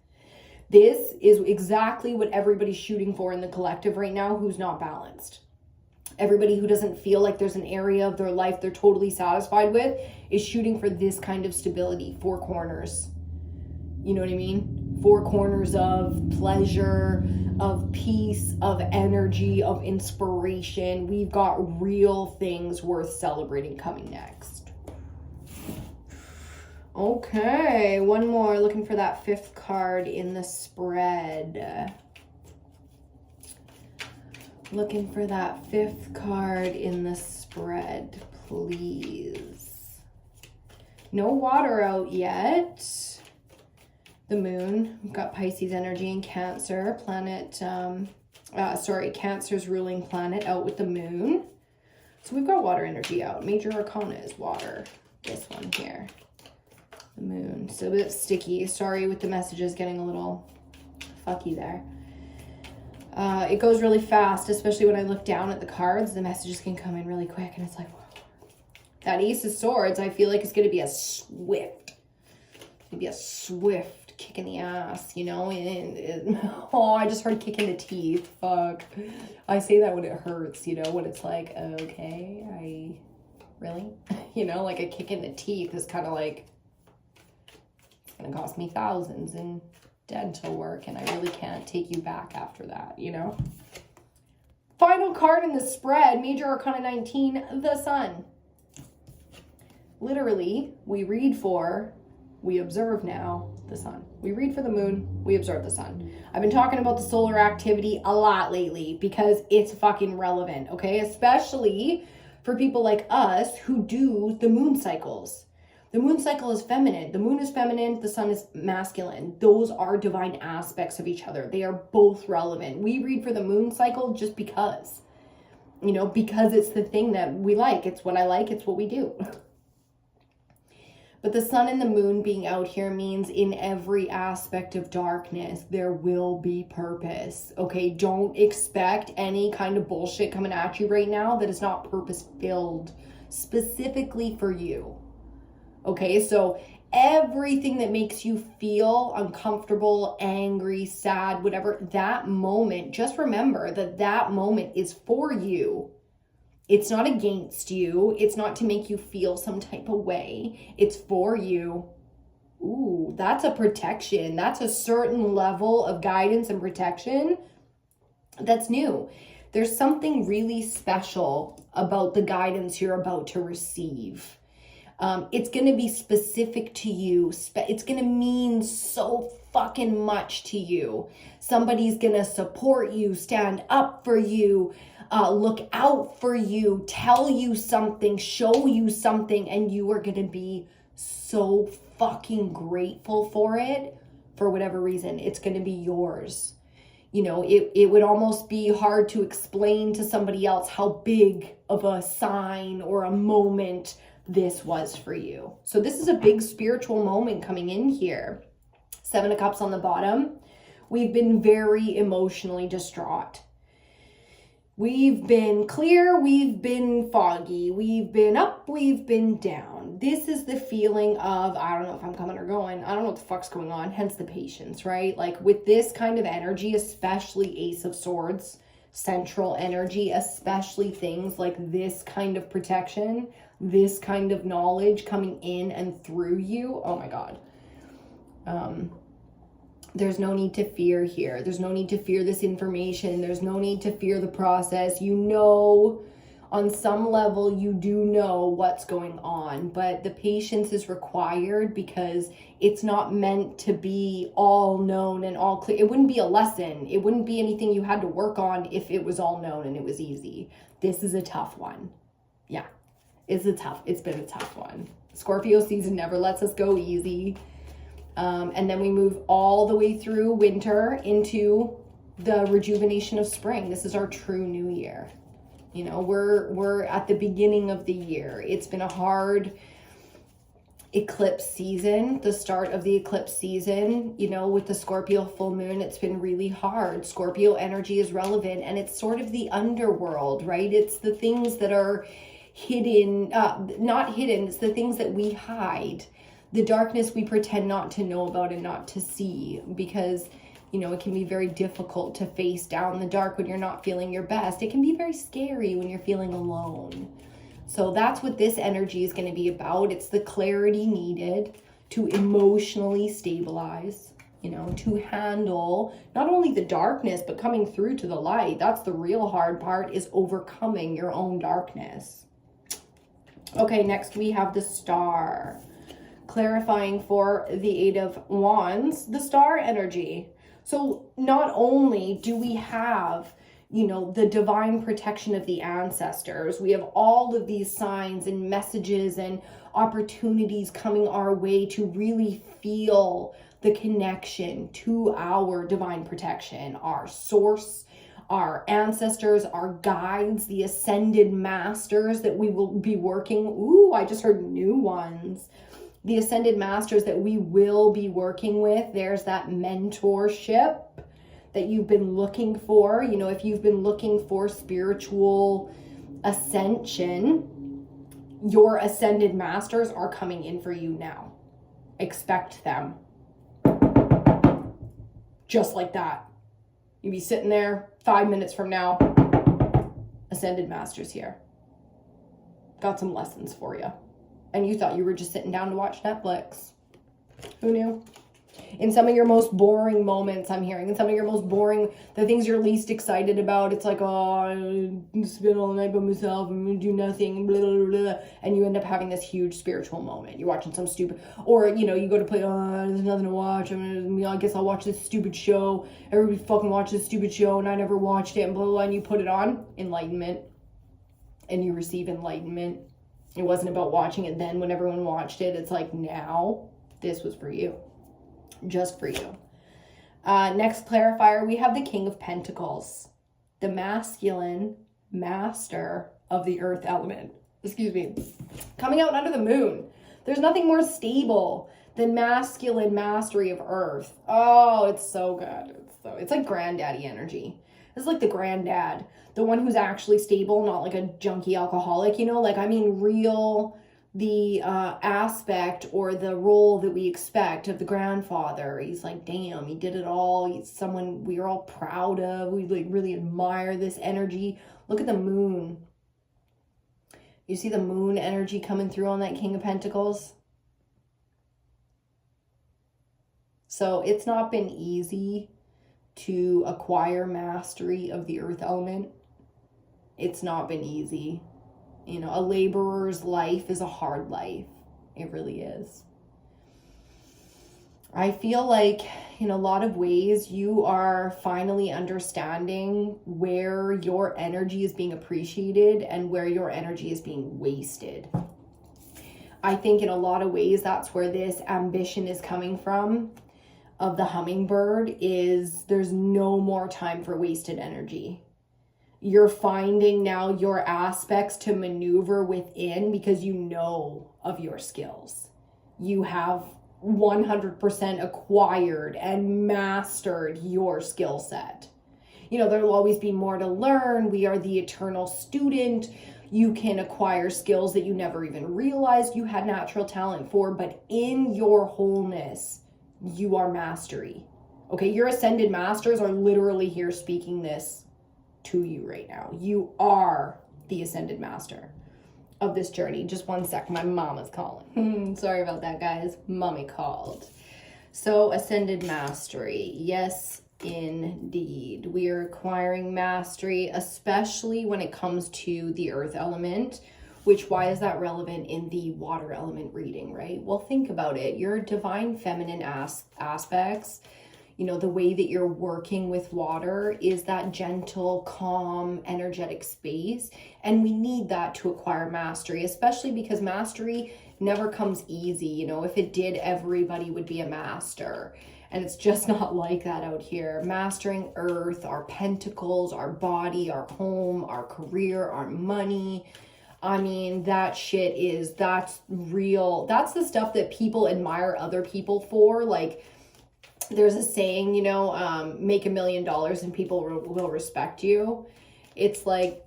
This is exactly what everybody's shooting for in the collective right now who's not balanced. Everybody who doesn't feel like there's an area of their life they're totally satisfied with is shooting for this kind of stability. 4 corners. You know what I mean? 4 corners of pleasure, of peace, of energy, of inspiration. We've got real things worth celebrating coming next. Okay, one more. Looking for that 5th card in the spread. Looking for that 5th card in the spread, please. No water out yet. The moon, we've got Pisces energy and Cancer. Cancer's ruling planet out with the moon. So we've got water energy out. Major arcana is water. This one here. The moon. So a bit sticky. Sorry with the messages getting a little fucky there. It goes really fast, especially when I look down at the cards. The messages can come in really quick, and it's like, whoa. That Ace of Swords, I feel like it's going to be a swift kick in the ass, you know? I just heard kick in the teeth. Fuck. I say that when it hurts, you know, when it's like, okay, I really? You know, like a kick in the teeth is kind of like, it's going to cost me thousands in dental work, and I really can't take you back after that, you know? Final card in the spread, Major Arcana 19, the Sun. Literally, we read for, we observe now, the Sun. We read for the Moon, we observe the Sun. I've been talking about the solar activity a lot lately because it's fucking relevant, okay? Especially for people like us who do the moon cycles. The moon cycle is feminine. The moon is feminine. The sun is masculine. Those are divine aspects of each other. They are both relevant. We read for the moon cycle just because, you know, because it's the thing that we like. It's what I like. It's what we do. But the sun and the moon being out here means in every aspect of darkness, there will be purpose. Okay, don't expect any kind of bullshit coming at you right now that is not purpose-filled specifically for you. Okay, so everything that makes you feel uncomfortable, angry, sad, whatever, that moment, just remember that that moment is for you. It's not against you. It's not to make you feel some type of way. It's for you. Ooh, that's a protection. That's a certain level of guidance and protection that's new. There's something really special about the guidance you're about to receive. It's going to be specific to you. It's going to mean so fucking much to you. Somebody's going to support you, stand up for you, look out for you, tell you something, show you something, and you are going to be so fucking grateful for it for whatever reason. It's going to be yours. You know, it would almost be hard to explain to somebody else how big of a sign or a moment this was for you. So this is a big spiritual moment coming in here. 7 of Cups on the bottom. We've been very emotionally distraught. We've been clear, we've been foggy, we've been up, we've been down. This is the feeling of, I don't know if I'm coming or going. I don't know what the fuck's going on, hence the patience, right? Like with this kind of energy, especially Ace of Swords, central energy, especially things like this kind of protection, this kind of knowledge coming in and through you. Oh my God. There's no need to fear here. There's no need to fear this information. There's no need to fear the process. You know, on some level, you do know what's going on, but the patience is required because it's not meant to be all known and all clear. It wouldn't be a lesson. It wouldn't be anything you had to work on if it was all known and it was easy. This is a tough one. Yeah, it's been a tough one. Scorpio season never lets us go easy. And then we move all the way through winter into the rejuvenation of spring. This is our true new year. You know, we're at the beginning of the year. It's been a hard eclipse season, the start of the eclipse season, you know, with the Scorpio full moon, it's been really hard. Scorpio energy is relevant and it's sort of the underworld, right? It's the things that are hidden, not hidden, it's the things that we hide. The darkness we pretend not to know about and not to see because, you know, it can be very difficult to face down the dark when you're not feeling your best. It can be very scary when you're feeling alone. So that's what this energy is going to be about. It's the clarity needed to emotionally stabilize, you know, to handle not only the darkness, but coming through to the light. That's the real hard part, is overcoming your own darkness. Okay, next we have the Star. Clarifying for the Eight of Wands, the Star energy. So not only do we have, you know, the divine protection of the ancestors, we have all of these signs and messages and opportunities coming our way to really feel the connection to our divine protection, our source, our ancestors, our guides, the ascended masters that we will be working. Ooh, I just heard new ones. The ascended masters that we will be working with. There's that mentorship that you've been looking for. You know, if you've been looking for spiritual ascension, your ascended masters are coming in for you now. Expect them. Just like that. You'll be sitting there 5 minutes from now. Ascended masters here. got some lessons for you. And you thought you were just sitting down to watch Netflix. Who knew? In some of your most boring moments, I'm hearing, in some of your most boring, the things you're least excited about, it's like, oh, I spend all night by myself, I'm going to do nothing, blah, blah, blah, and you end up having this huge spiritual moment. You're watching some stupid, or, you know, you go to play, oh, there's nothing to watch, I guess I'll watch this stupid show, everybody fucking watches this stupid show, and I never watched it, and blah, blah, blah, and you put it on, enlightenment, and you receive enlightenment. It wasn't about watching it then when everyone watched it, it's like, now, this was for you. Just for you. Next clarifier, we have the King of Pentacles, the masculine master of the earth element. Excuse me. Coming out under the moon. There's nothing more stable than masculine mastery of earth. Oh, it's so good. It's like granddaddy energy. It's like the granddad, the one who's actually stable, not like a junkie alcoholic, you know, like, I mean, real, the aspect or the role that we expect of the grandfather. He's like, damn, he did it all. He's someone we're all proud of. We like really admire this energy. Look at the moon. You see the moon energy coming through on that King of Pentacles? So it's not been easy to acquire mastery of the earth element. It's not been easy. You know, a laborer's life is a hard life. It really is. I feel like in a lot of ways you are finally understanding where your energy is being appreciated and where your energy is being wasted. I think in a lot of ways that's where this ambition is coming from of the hummingbird, is there's no more time for wasted energy. You're finding now your aspects to maneuver within because you know of your skills. You have 100% acquired and mastered your skill set. You know, there'll always be more to learn. We are the eternal student. You can acquire skills that you never even realized you had natural talent for, but in your wholeness, you are mastery. Okay, your ascended masters are literally here speaking this to you right now. You are the ascended master of this journey. Just one sec, my mom is calling. Sorry about that, guys. Mommy called. So ascended mastery, yes indeed. We are acquiring mastery, especially when it comes to the earth element, which, why is that relevant in the water element reading, right? Well, think about it. Your divine feminine aspects, you know, the way that you're working with water is that gentle, calm, energetic space. And we need that to acquire mastery, especially because mastery never comes easy. You know, if it did, everybody would be a master. And it's just not like that out here. Mastering earth, our pentacles, our body, our home, our career, our money. I mean, that shit that's real. That's the stuff that people admire other people for. Like, there's a saying, you know, make $1 million and people will respect you. It's like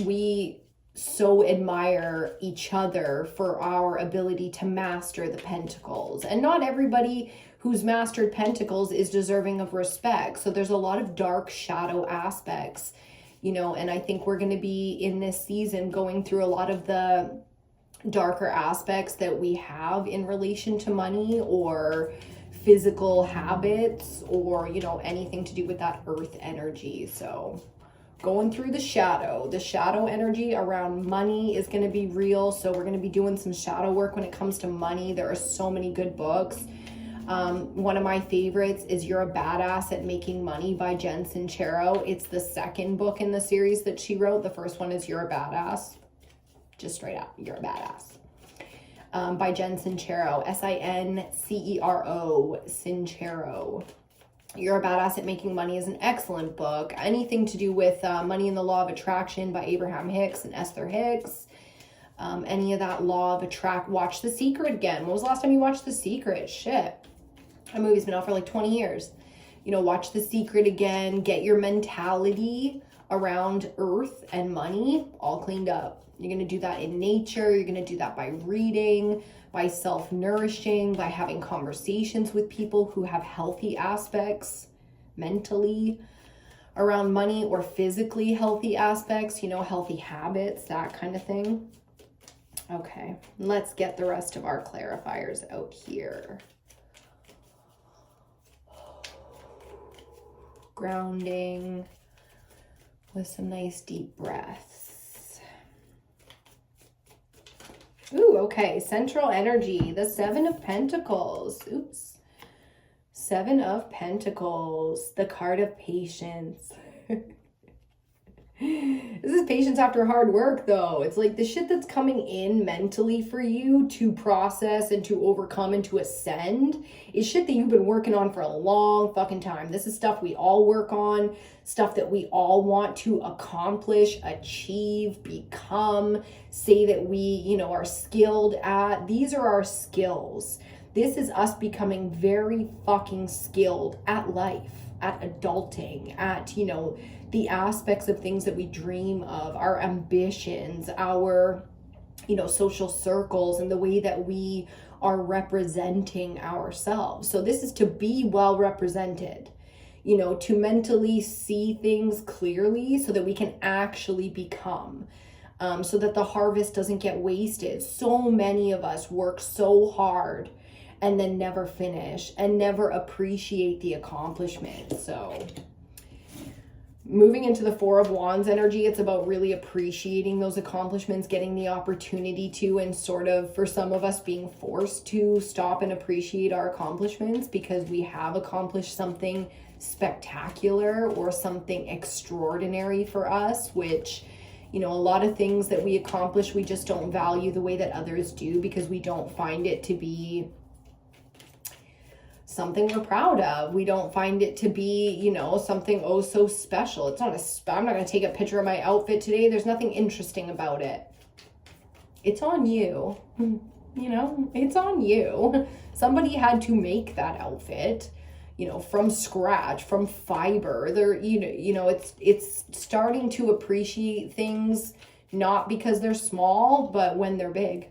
we so admire each other for our ability to master the pentacles. And not everybody who's mastered pentacles is deserving of respect. So there's a lot of dark shadow aspects, you know, and I think we're going to be in this season going through a lot of the darker aspects that we have in relation to money or physical habits, or, you know, anything to do with that earth energy. So going through the shadow energy around money is going to be real. So we're going to be doing some shadow work when it comes to money. There are so many good books. One of my favorites is You're a Badass at Making Money by Jen Sincero. It's the second book in the series that she wrote. The first one is You're a Badass. Just straight up, You're a Badass. By Jen Sincero, Sincero, Sincero. You're a Badass at Making Money is an excellent book. Anything to do with Money and the Law of Attraction by Abraham Hicks and Esther Hicks. Any of that law of attract. Watch The Secret again. When was the last time you watched The Secret? Shit. That movie's been out for like 20 years. You know, watch The Secret again. Get your mentality around earth and money all cleaned up. You're going to do that in nature. You're going to do that by reading, by self-nourishing, by having conversations with people who have healthy aspects mentally around money, or physically healthy aspects, you know, healthy habits, that kind of thing. Okay, let's get the rest of our clarifiers out here. Grounding with some nice deep breaths. Ooh, okay, central energy, the Seven of Pentacles. Oops. Seven of Pentacles, the card of patience. This is patience after hard work, though. It's like the shit that's coming in mentally for you to process and to overcome and to ascend is shit that you've been working on for a long fucking time. This is stuff we all work on, stuff that we all want to accomplish, achieve, become, say that we, you know, are skilled at. These are our skills. This is us becoming very fucking skilled at life, at adulting, at, you know, the aspects of things that we dream of, our ambitions, our, you know, social circles, and the way that we are representing ourselves. So this is to be well represented, you know, to mentally see things clearly so that we can actually become, so that the harvest doesn't get wasted. So many of us work so hard and then never finish and never appreciate the accomplishment. So moving into the Four of Wands energy, it's about really appreciating those accomplishments, getting the opportunity to, and sort of for some of us being forced to stop and appreciate our accomplishments because we have accomplished something spectacular or something extraordinary for us, which, you know, a lot of things that we accomplish, we just don't value the way that others do because we don't find it to be something we're proud of. We don't find it to be, you know, something oh so special. It's not I'm not going to take a picture of my outfit today. There's nothing interesting about it. It's on you. You know, it's on you. Somebody had to make that outfit, you know, from scratch, from fiber. There, you know, it's starting to appreciate things not because they're small, but when they're big.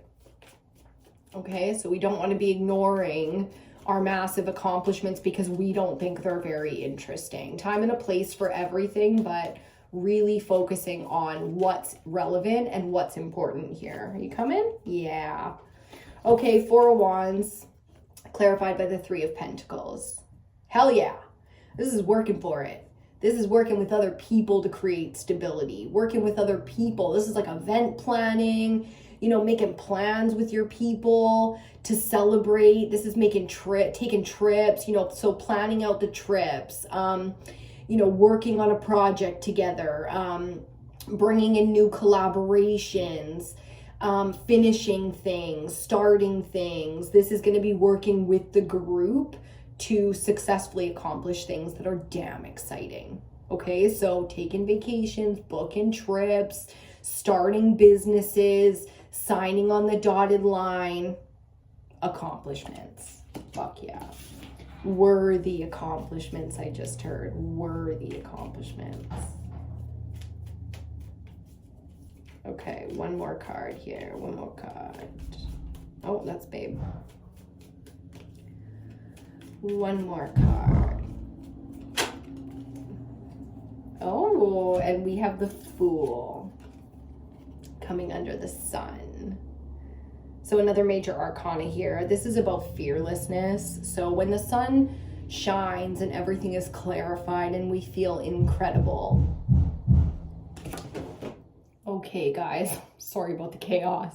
Okay, so we don't want to be ignoring our massive accomplishments because we don't think they're very interesting. Time and a place for everything, but really focusing on what's relevant and what's important here. Are you coming? Yeah. Okay, Four of Wands, clarified by the Three of Pentacles. Hell yeah. This is working for it. This is working with other people to create stability, working with other people. This is like event planning, you know, making plans with your people to celebrate. This is taking trips, you know, so planning out the trips, you know, working on a project together, bringing in new collaborations, finishing things, starting things. This is going to be working with the group to successfully accomplish things that are damn exciting. Okay, so taking vacations, booking trips, starting businesses, signing on the dotted line, accomplishments. Fuck yeah. Worthy accomplishments, I just heard. Worthy accomplishments. Okay, one more card here. One more card. Oh, that's babe. One more card. Oh, and we have the Fool coming under the Sun. So another major arcana here. This is about fearlessness. So when the sun shines and everything is clarified and we feel incredible. Okay, guys, sorry about the chaos.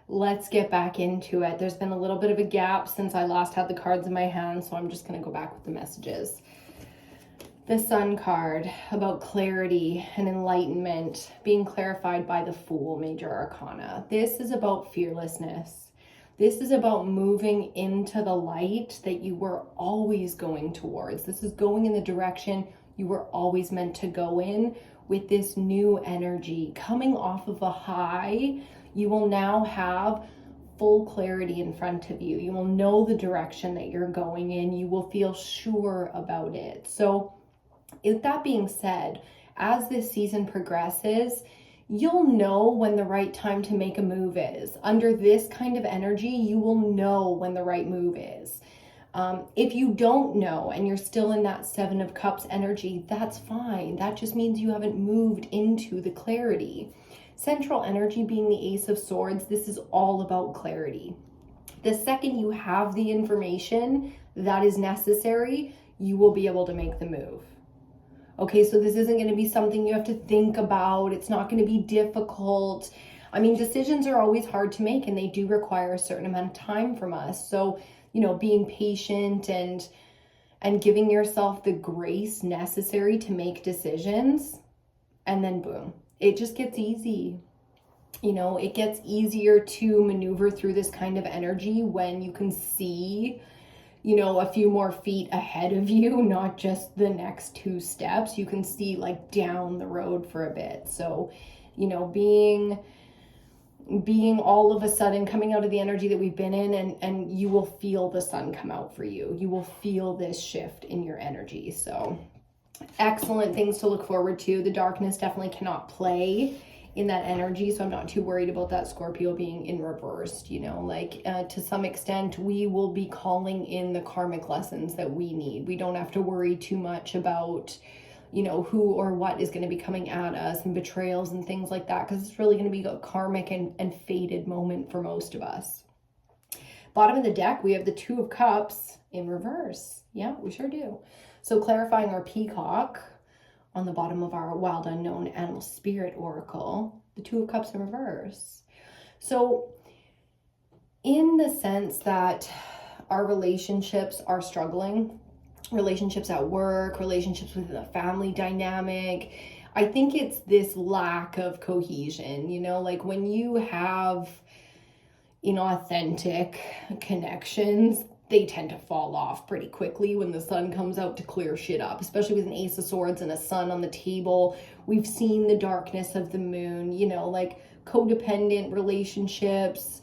Let's get back into it. There's been a little bit of a gap since I last had the cards in my hand, so I'm just going to go back with the messages. The Sun card, about clarity and enlightenment, being clarified by the Fool, major arcana. This is about fearlessness. This is about moving into the light that you were always going towards. This is going in the direction you were always meant to go in with this new energy. Coming off of a high, you will now have full clarity in front of you. You will know the direction that you're going in. You will feel sure about it. So with that being said, as this season progresses, you'll know when the right time to make a move is. Under this kind of energy, you will know when the right move is. If you don't know and you're still in that Seven of Cups energy, that's fine. That just means you haven't moved into the clarity. Central energy being the Ace of Swords, this is all about clarity. The second you have the information that is necessary, you will be able to make the move. Okay, so this isn't going to be something you have to think about. It's not going to be difficult. I mean, decisions are always hard to make, and they do require a certain amount of time from us. So, being patient and giving yourself the grace necessary to make decisions, and then boom, it just gets easy. It gets easier to maneuver through this kind of energy when you can see, a few more feet ahead of you, not just the next 2 steps. You can see like down the road for a bit. So, being all of a sudden coming out of the energy that we've been in, and you will feel the sun come out for you. You will feel this shift in your energy. So excellent things to look forward to. The darkness definitely cannot play in that energy, so I'm not too worried about that Scorpio being in reversed. To some extent we will be calling in the karmic lessons that we need. We don't have to worry too much about who or what is going to be coming at us, and betrayals and things like that, because it's really going to be a karmic and fated moment for most of us. Bottom of the deck, we have the 2 of Cups in reverse. Yeah, we sure do. So clarifying our peacock on the bottom of our Wild Unknown Animal Spirit Oracle, the 2 of Cups in reverse. So in the sense that our relationships are struggling, relationships at work, relationships within the family dynamic, I think it's this lack of cohesion. Like when you have inauthentic connections, they tend to fall off pretty quickly when the sun comes out to clear shit up, especially with an Ace of Swords and a sun on the table. We've seen the darkness of the moon, like codependent relationships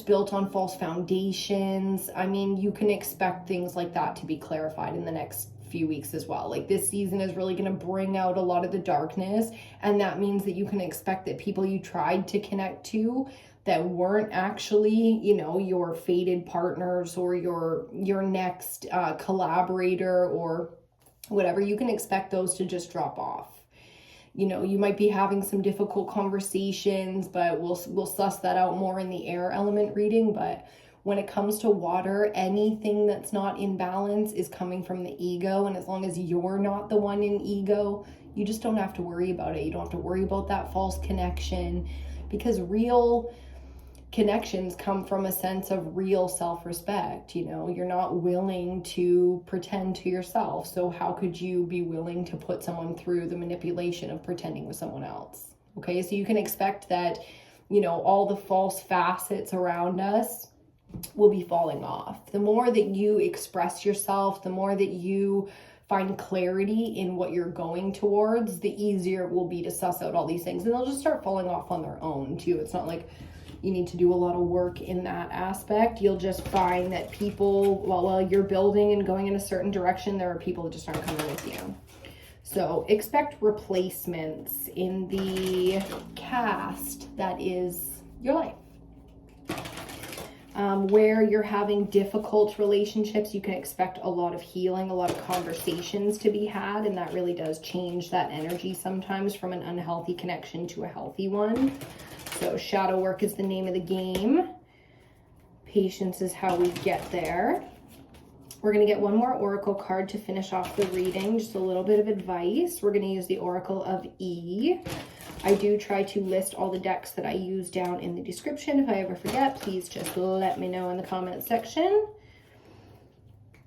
built on false foundations. I mean, you can expect things like that to be clarified in the next few weeks as well. Like this season is really going to bring out a lot of the darkness, and that means that you can expect that people you tried to connect to that weren't actually, your fated partners or your next collaborator or whatever, you can expect those to just drop off. You might be having some difficult conversations, but we'll suss that out more in the air element reading. But when it comes to water, anything that's not in balance is coming from the ego. And as long as you're not the one in ego, you just don't have to worry about it. You don't have to worry about that false connection, because real connections come from a sense of real self-respect. You're not willing to pretend to yourself, so how could you be willing to put someone through the manipulation of pretending with someone else? Okay, so you can expect that all the false facets around us will be falling off. The more that you express yourself, the more that you find clarity in what you're going towards, the easier it will be to suss out all these things, and they'll just start falling off on their own too. It's not like you need to do a lot of work in that aspect. You'll just find that people, while you're building and going in a certain direction, there are people that just aren't coming with you. So expect replacements in the cast that is your life. Where you're having difficult relationships, you can expect a lot of healing, a lot of conversations to be had, and that really does change that energy sometimes from an unhealthy connection to a healthy one. So shadow work is the name of the game. Patience is how we get there. We're going to get one more oracle card to finish off the reading, just a little bit of advice. We're going to use the Oracle of E. I do try to list all the decks that I use down in the description. If I ever forget, please just let me know in the comment section.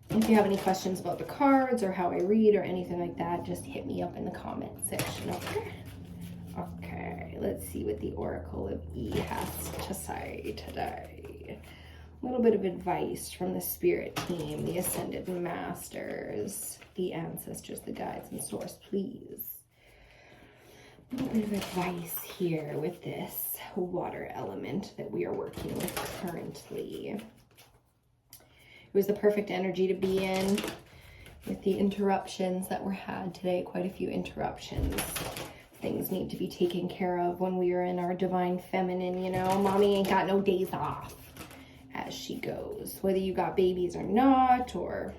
If you have any questions about the cards or how I read or anything like that, just hit me up in the comment section, okay? Okay, let's see what the Oracle of E has to say today. A little bit of advice from the Spirit team, the Ascended Masters, the Ancestors, the Guides, and Source, please. A little bit of advice here with this water element that we are working with currently. It was the perfect energy to be in with the interruptions that were had today, quite a few interruptions. Things need to be taken care of when we are in our divine feminine, mommy ain't got no days off, as she goes, whether you got babies or not, or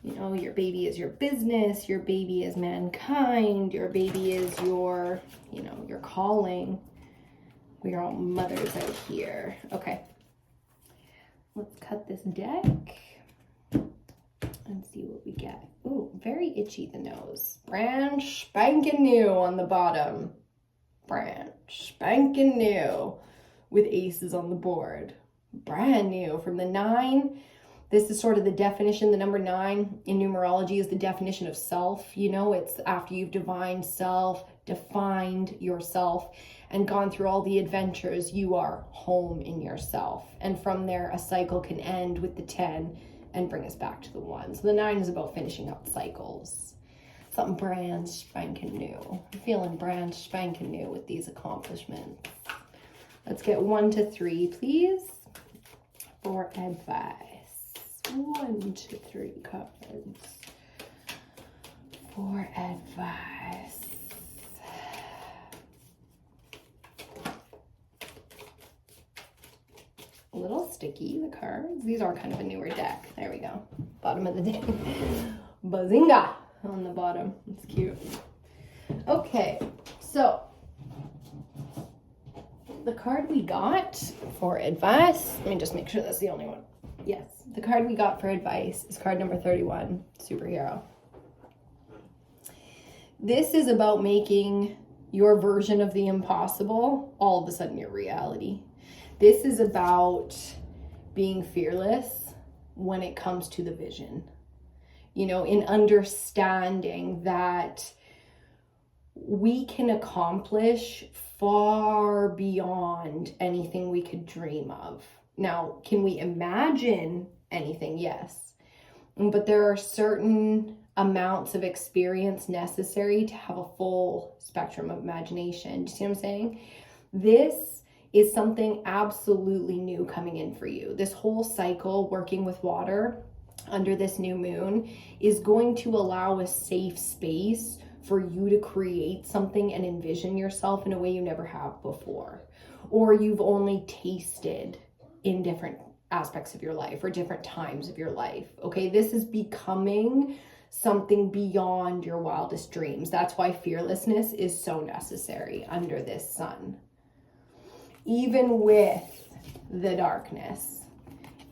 You know, your baby is your business, your baby is mankind, your baby is your, you know, your calling. We are all mothers out here. Okay. Let's cut this deck and see what we get. Ooh, very itchy, the nose. Brand spanking new on the bottom. Brand spanking new with aces on the board. Brand new from the 9. This is sort of the definition. The number 9 in numerology is the definition of self. You know, it's after you've defined yourself, and gone through all the adventures, you are home in yourself. And from there, a cycle can end with the 10 and bring us back to the 1. So the 9 is about finishing up cycles. Something brand spanking new. I'm feeling brand spanking new with these accomplishments. Let's get 1 to 3, please, for advice. 1 to 3 cards for advice. A little sticky, the cards. These are kind of a newer deck. There we go. Bottom of the deck. Bazinga on the bottom. It's cute. Okay, so the card we got for advice, let me just make sure that's the only one. Yes, the card we got for advice is card number 31, Superhero. This is about making your version of the impossible all of a sudden your reality. This is about being fearless when it comes to the vision. You know, in understanding that we can accomplish far beyond anything we could dream of. Now, can we imagine anything? Yes. But there are certain amounts of experience necessary to have a full spectrum of imagination. Do you see what I'm saying? This is something absolutely new coming in for you. This whole cycle working with water under this new moon is going to allow a safe space for you to create something and envision yourself in a way you never have before, or you've only tasted in different aspects of your life or different times of your life. Okay, this is becoming something beyond your wildest dreams. That's why fearlessness is so necessary under this sun. Even with the darkness,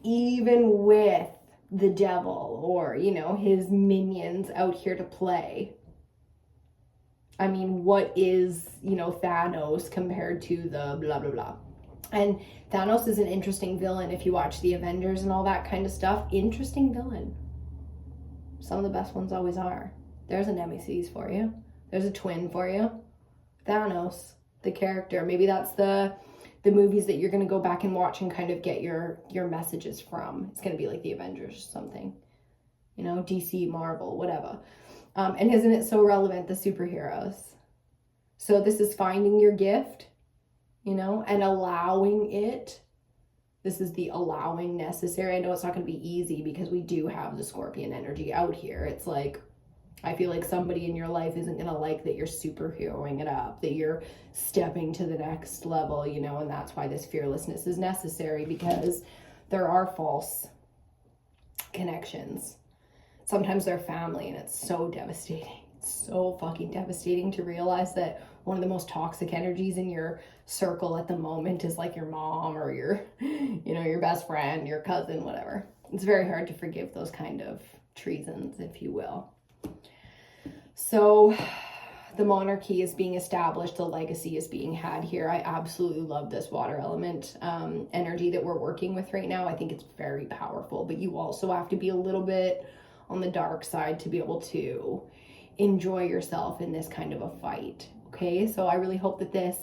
even with the devil or, you know, his minions out here to play. I mean, what is, you know, Thanos compared to the blah, blah, blah. And Thanos is an interesting villain if you watch the Avengers and all that kind of stuff. Interesting villain. Some of the best ones always are. There's a Nemesis for you. There's a twin for you. Thanos, the character. Maybe that's the movies that you're going to go back and watch and kind of get your messages from. It's going to be like the Avengers or something. You know, DC, Marvel, whatever. And isn't it so relevant, the superheroes? So this is finding your gift, you know, and allowing it. This is the allowing necessary. I know it's not going to be easy because we do have the Scorpion energy out here. It's like, I feel like somebody in your life isn't going to like that you're superheroing it up, that you're stepping to the next level, you know, and that's why this fearlessness is necessary, because there are false connections. Sometimes they're family, and it's so devastating. It's so fucking devastating to realize that one of the most toxic energies in your circle at the moment is like your mom or your, you know, your best friend, your cousin, whatever. It's very hard to forgive those kind of treasons, if you will. So the monarchy is being established, the legacy is being had here. I absolutely love this water element energy that we're working with right now. I think it's very powerful, but you also have to be a little bit on the dark side to be able to enjoy yourself in this kind of a fight. Okay, so I really hope that this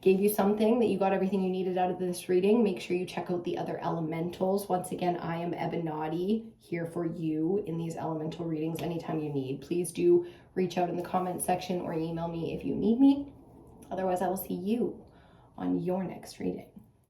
gave you something, that you got everything you needed out of this reading. Make sure you check out the other elementals. Once again, I am EBINOTTI, here for you in these elemental readings anytime you need. Please do reach out in the comment section or email me if you need me. Otherwise, I will see you on your next reading.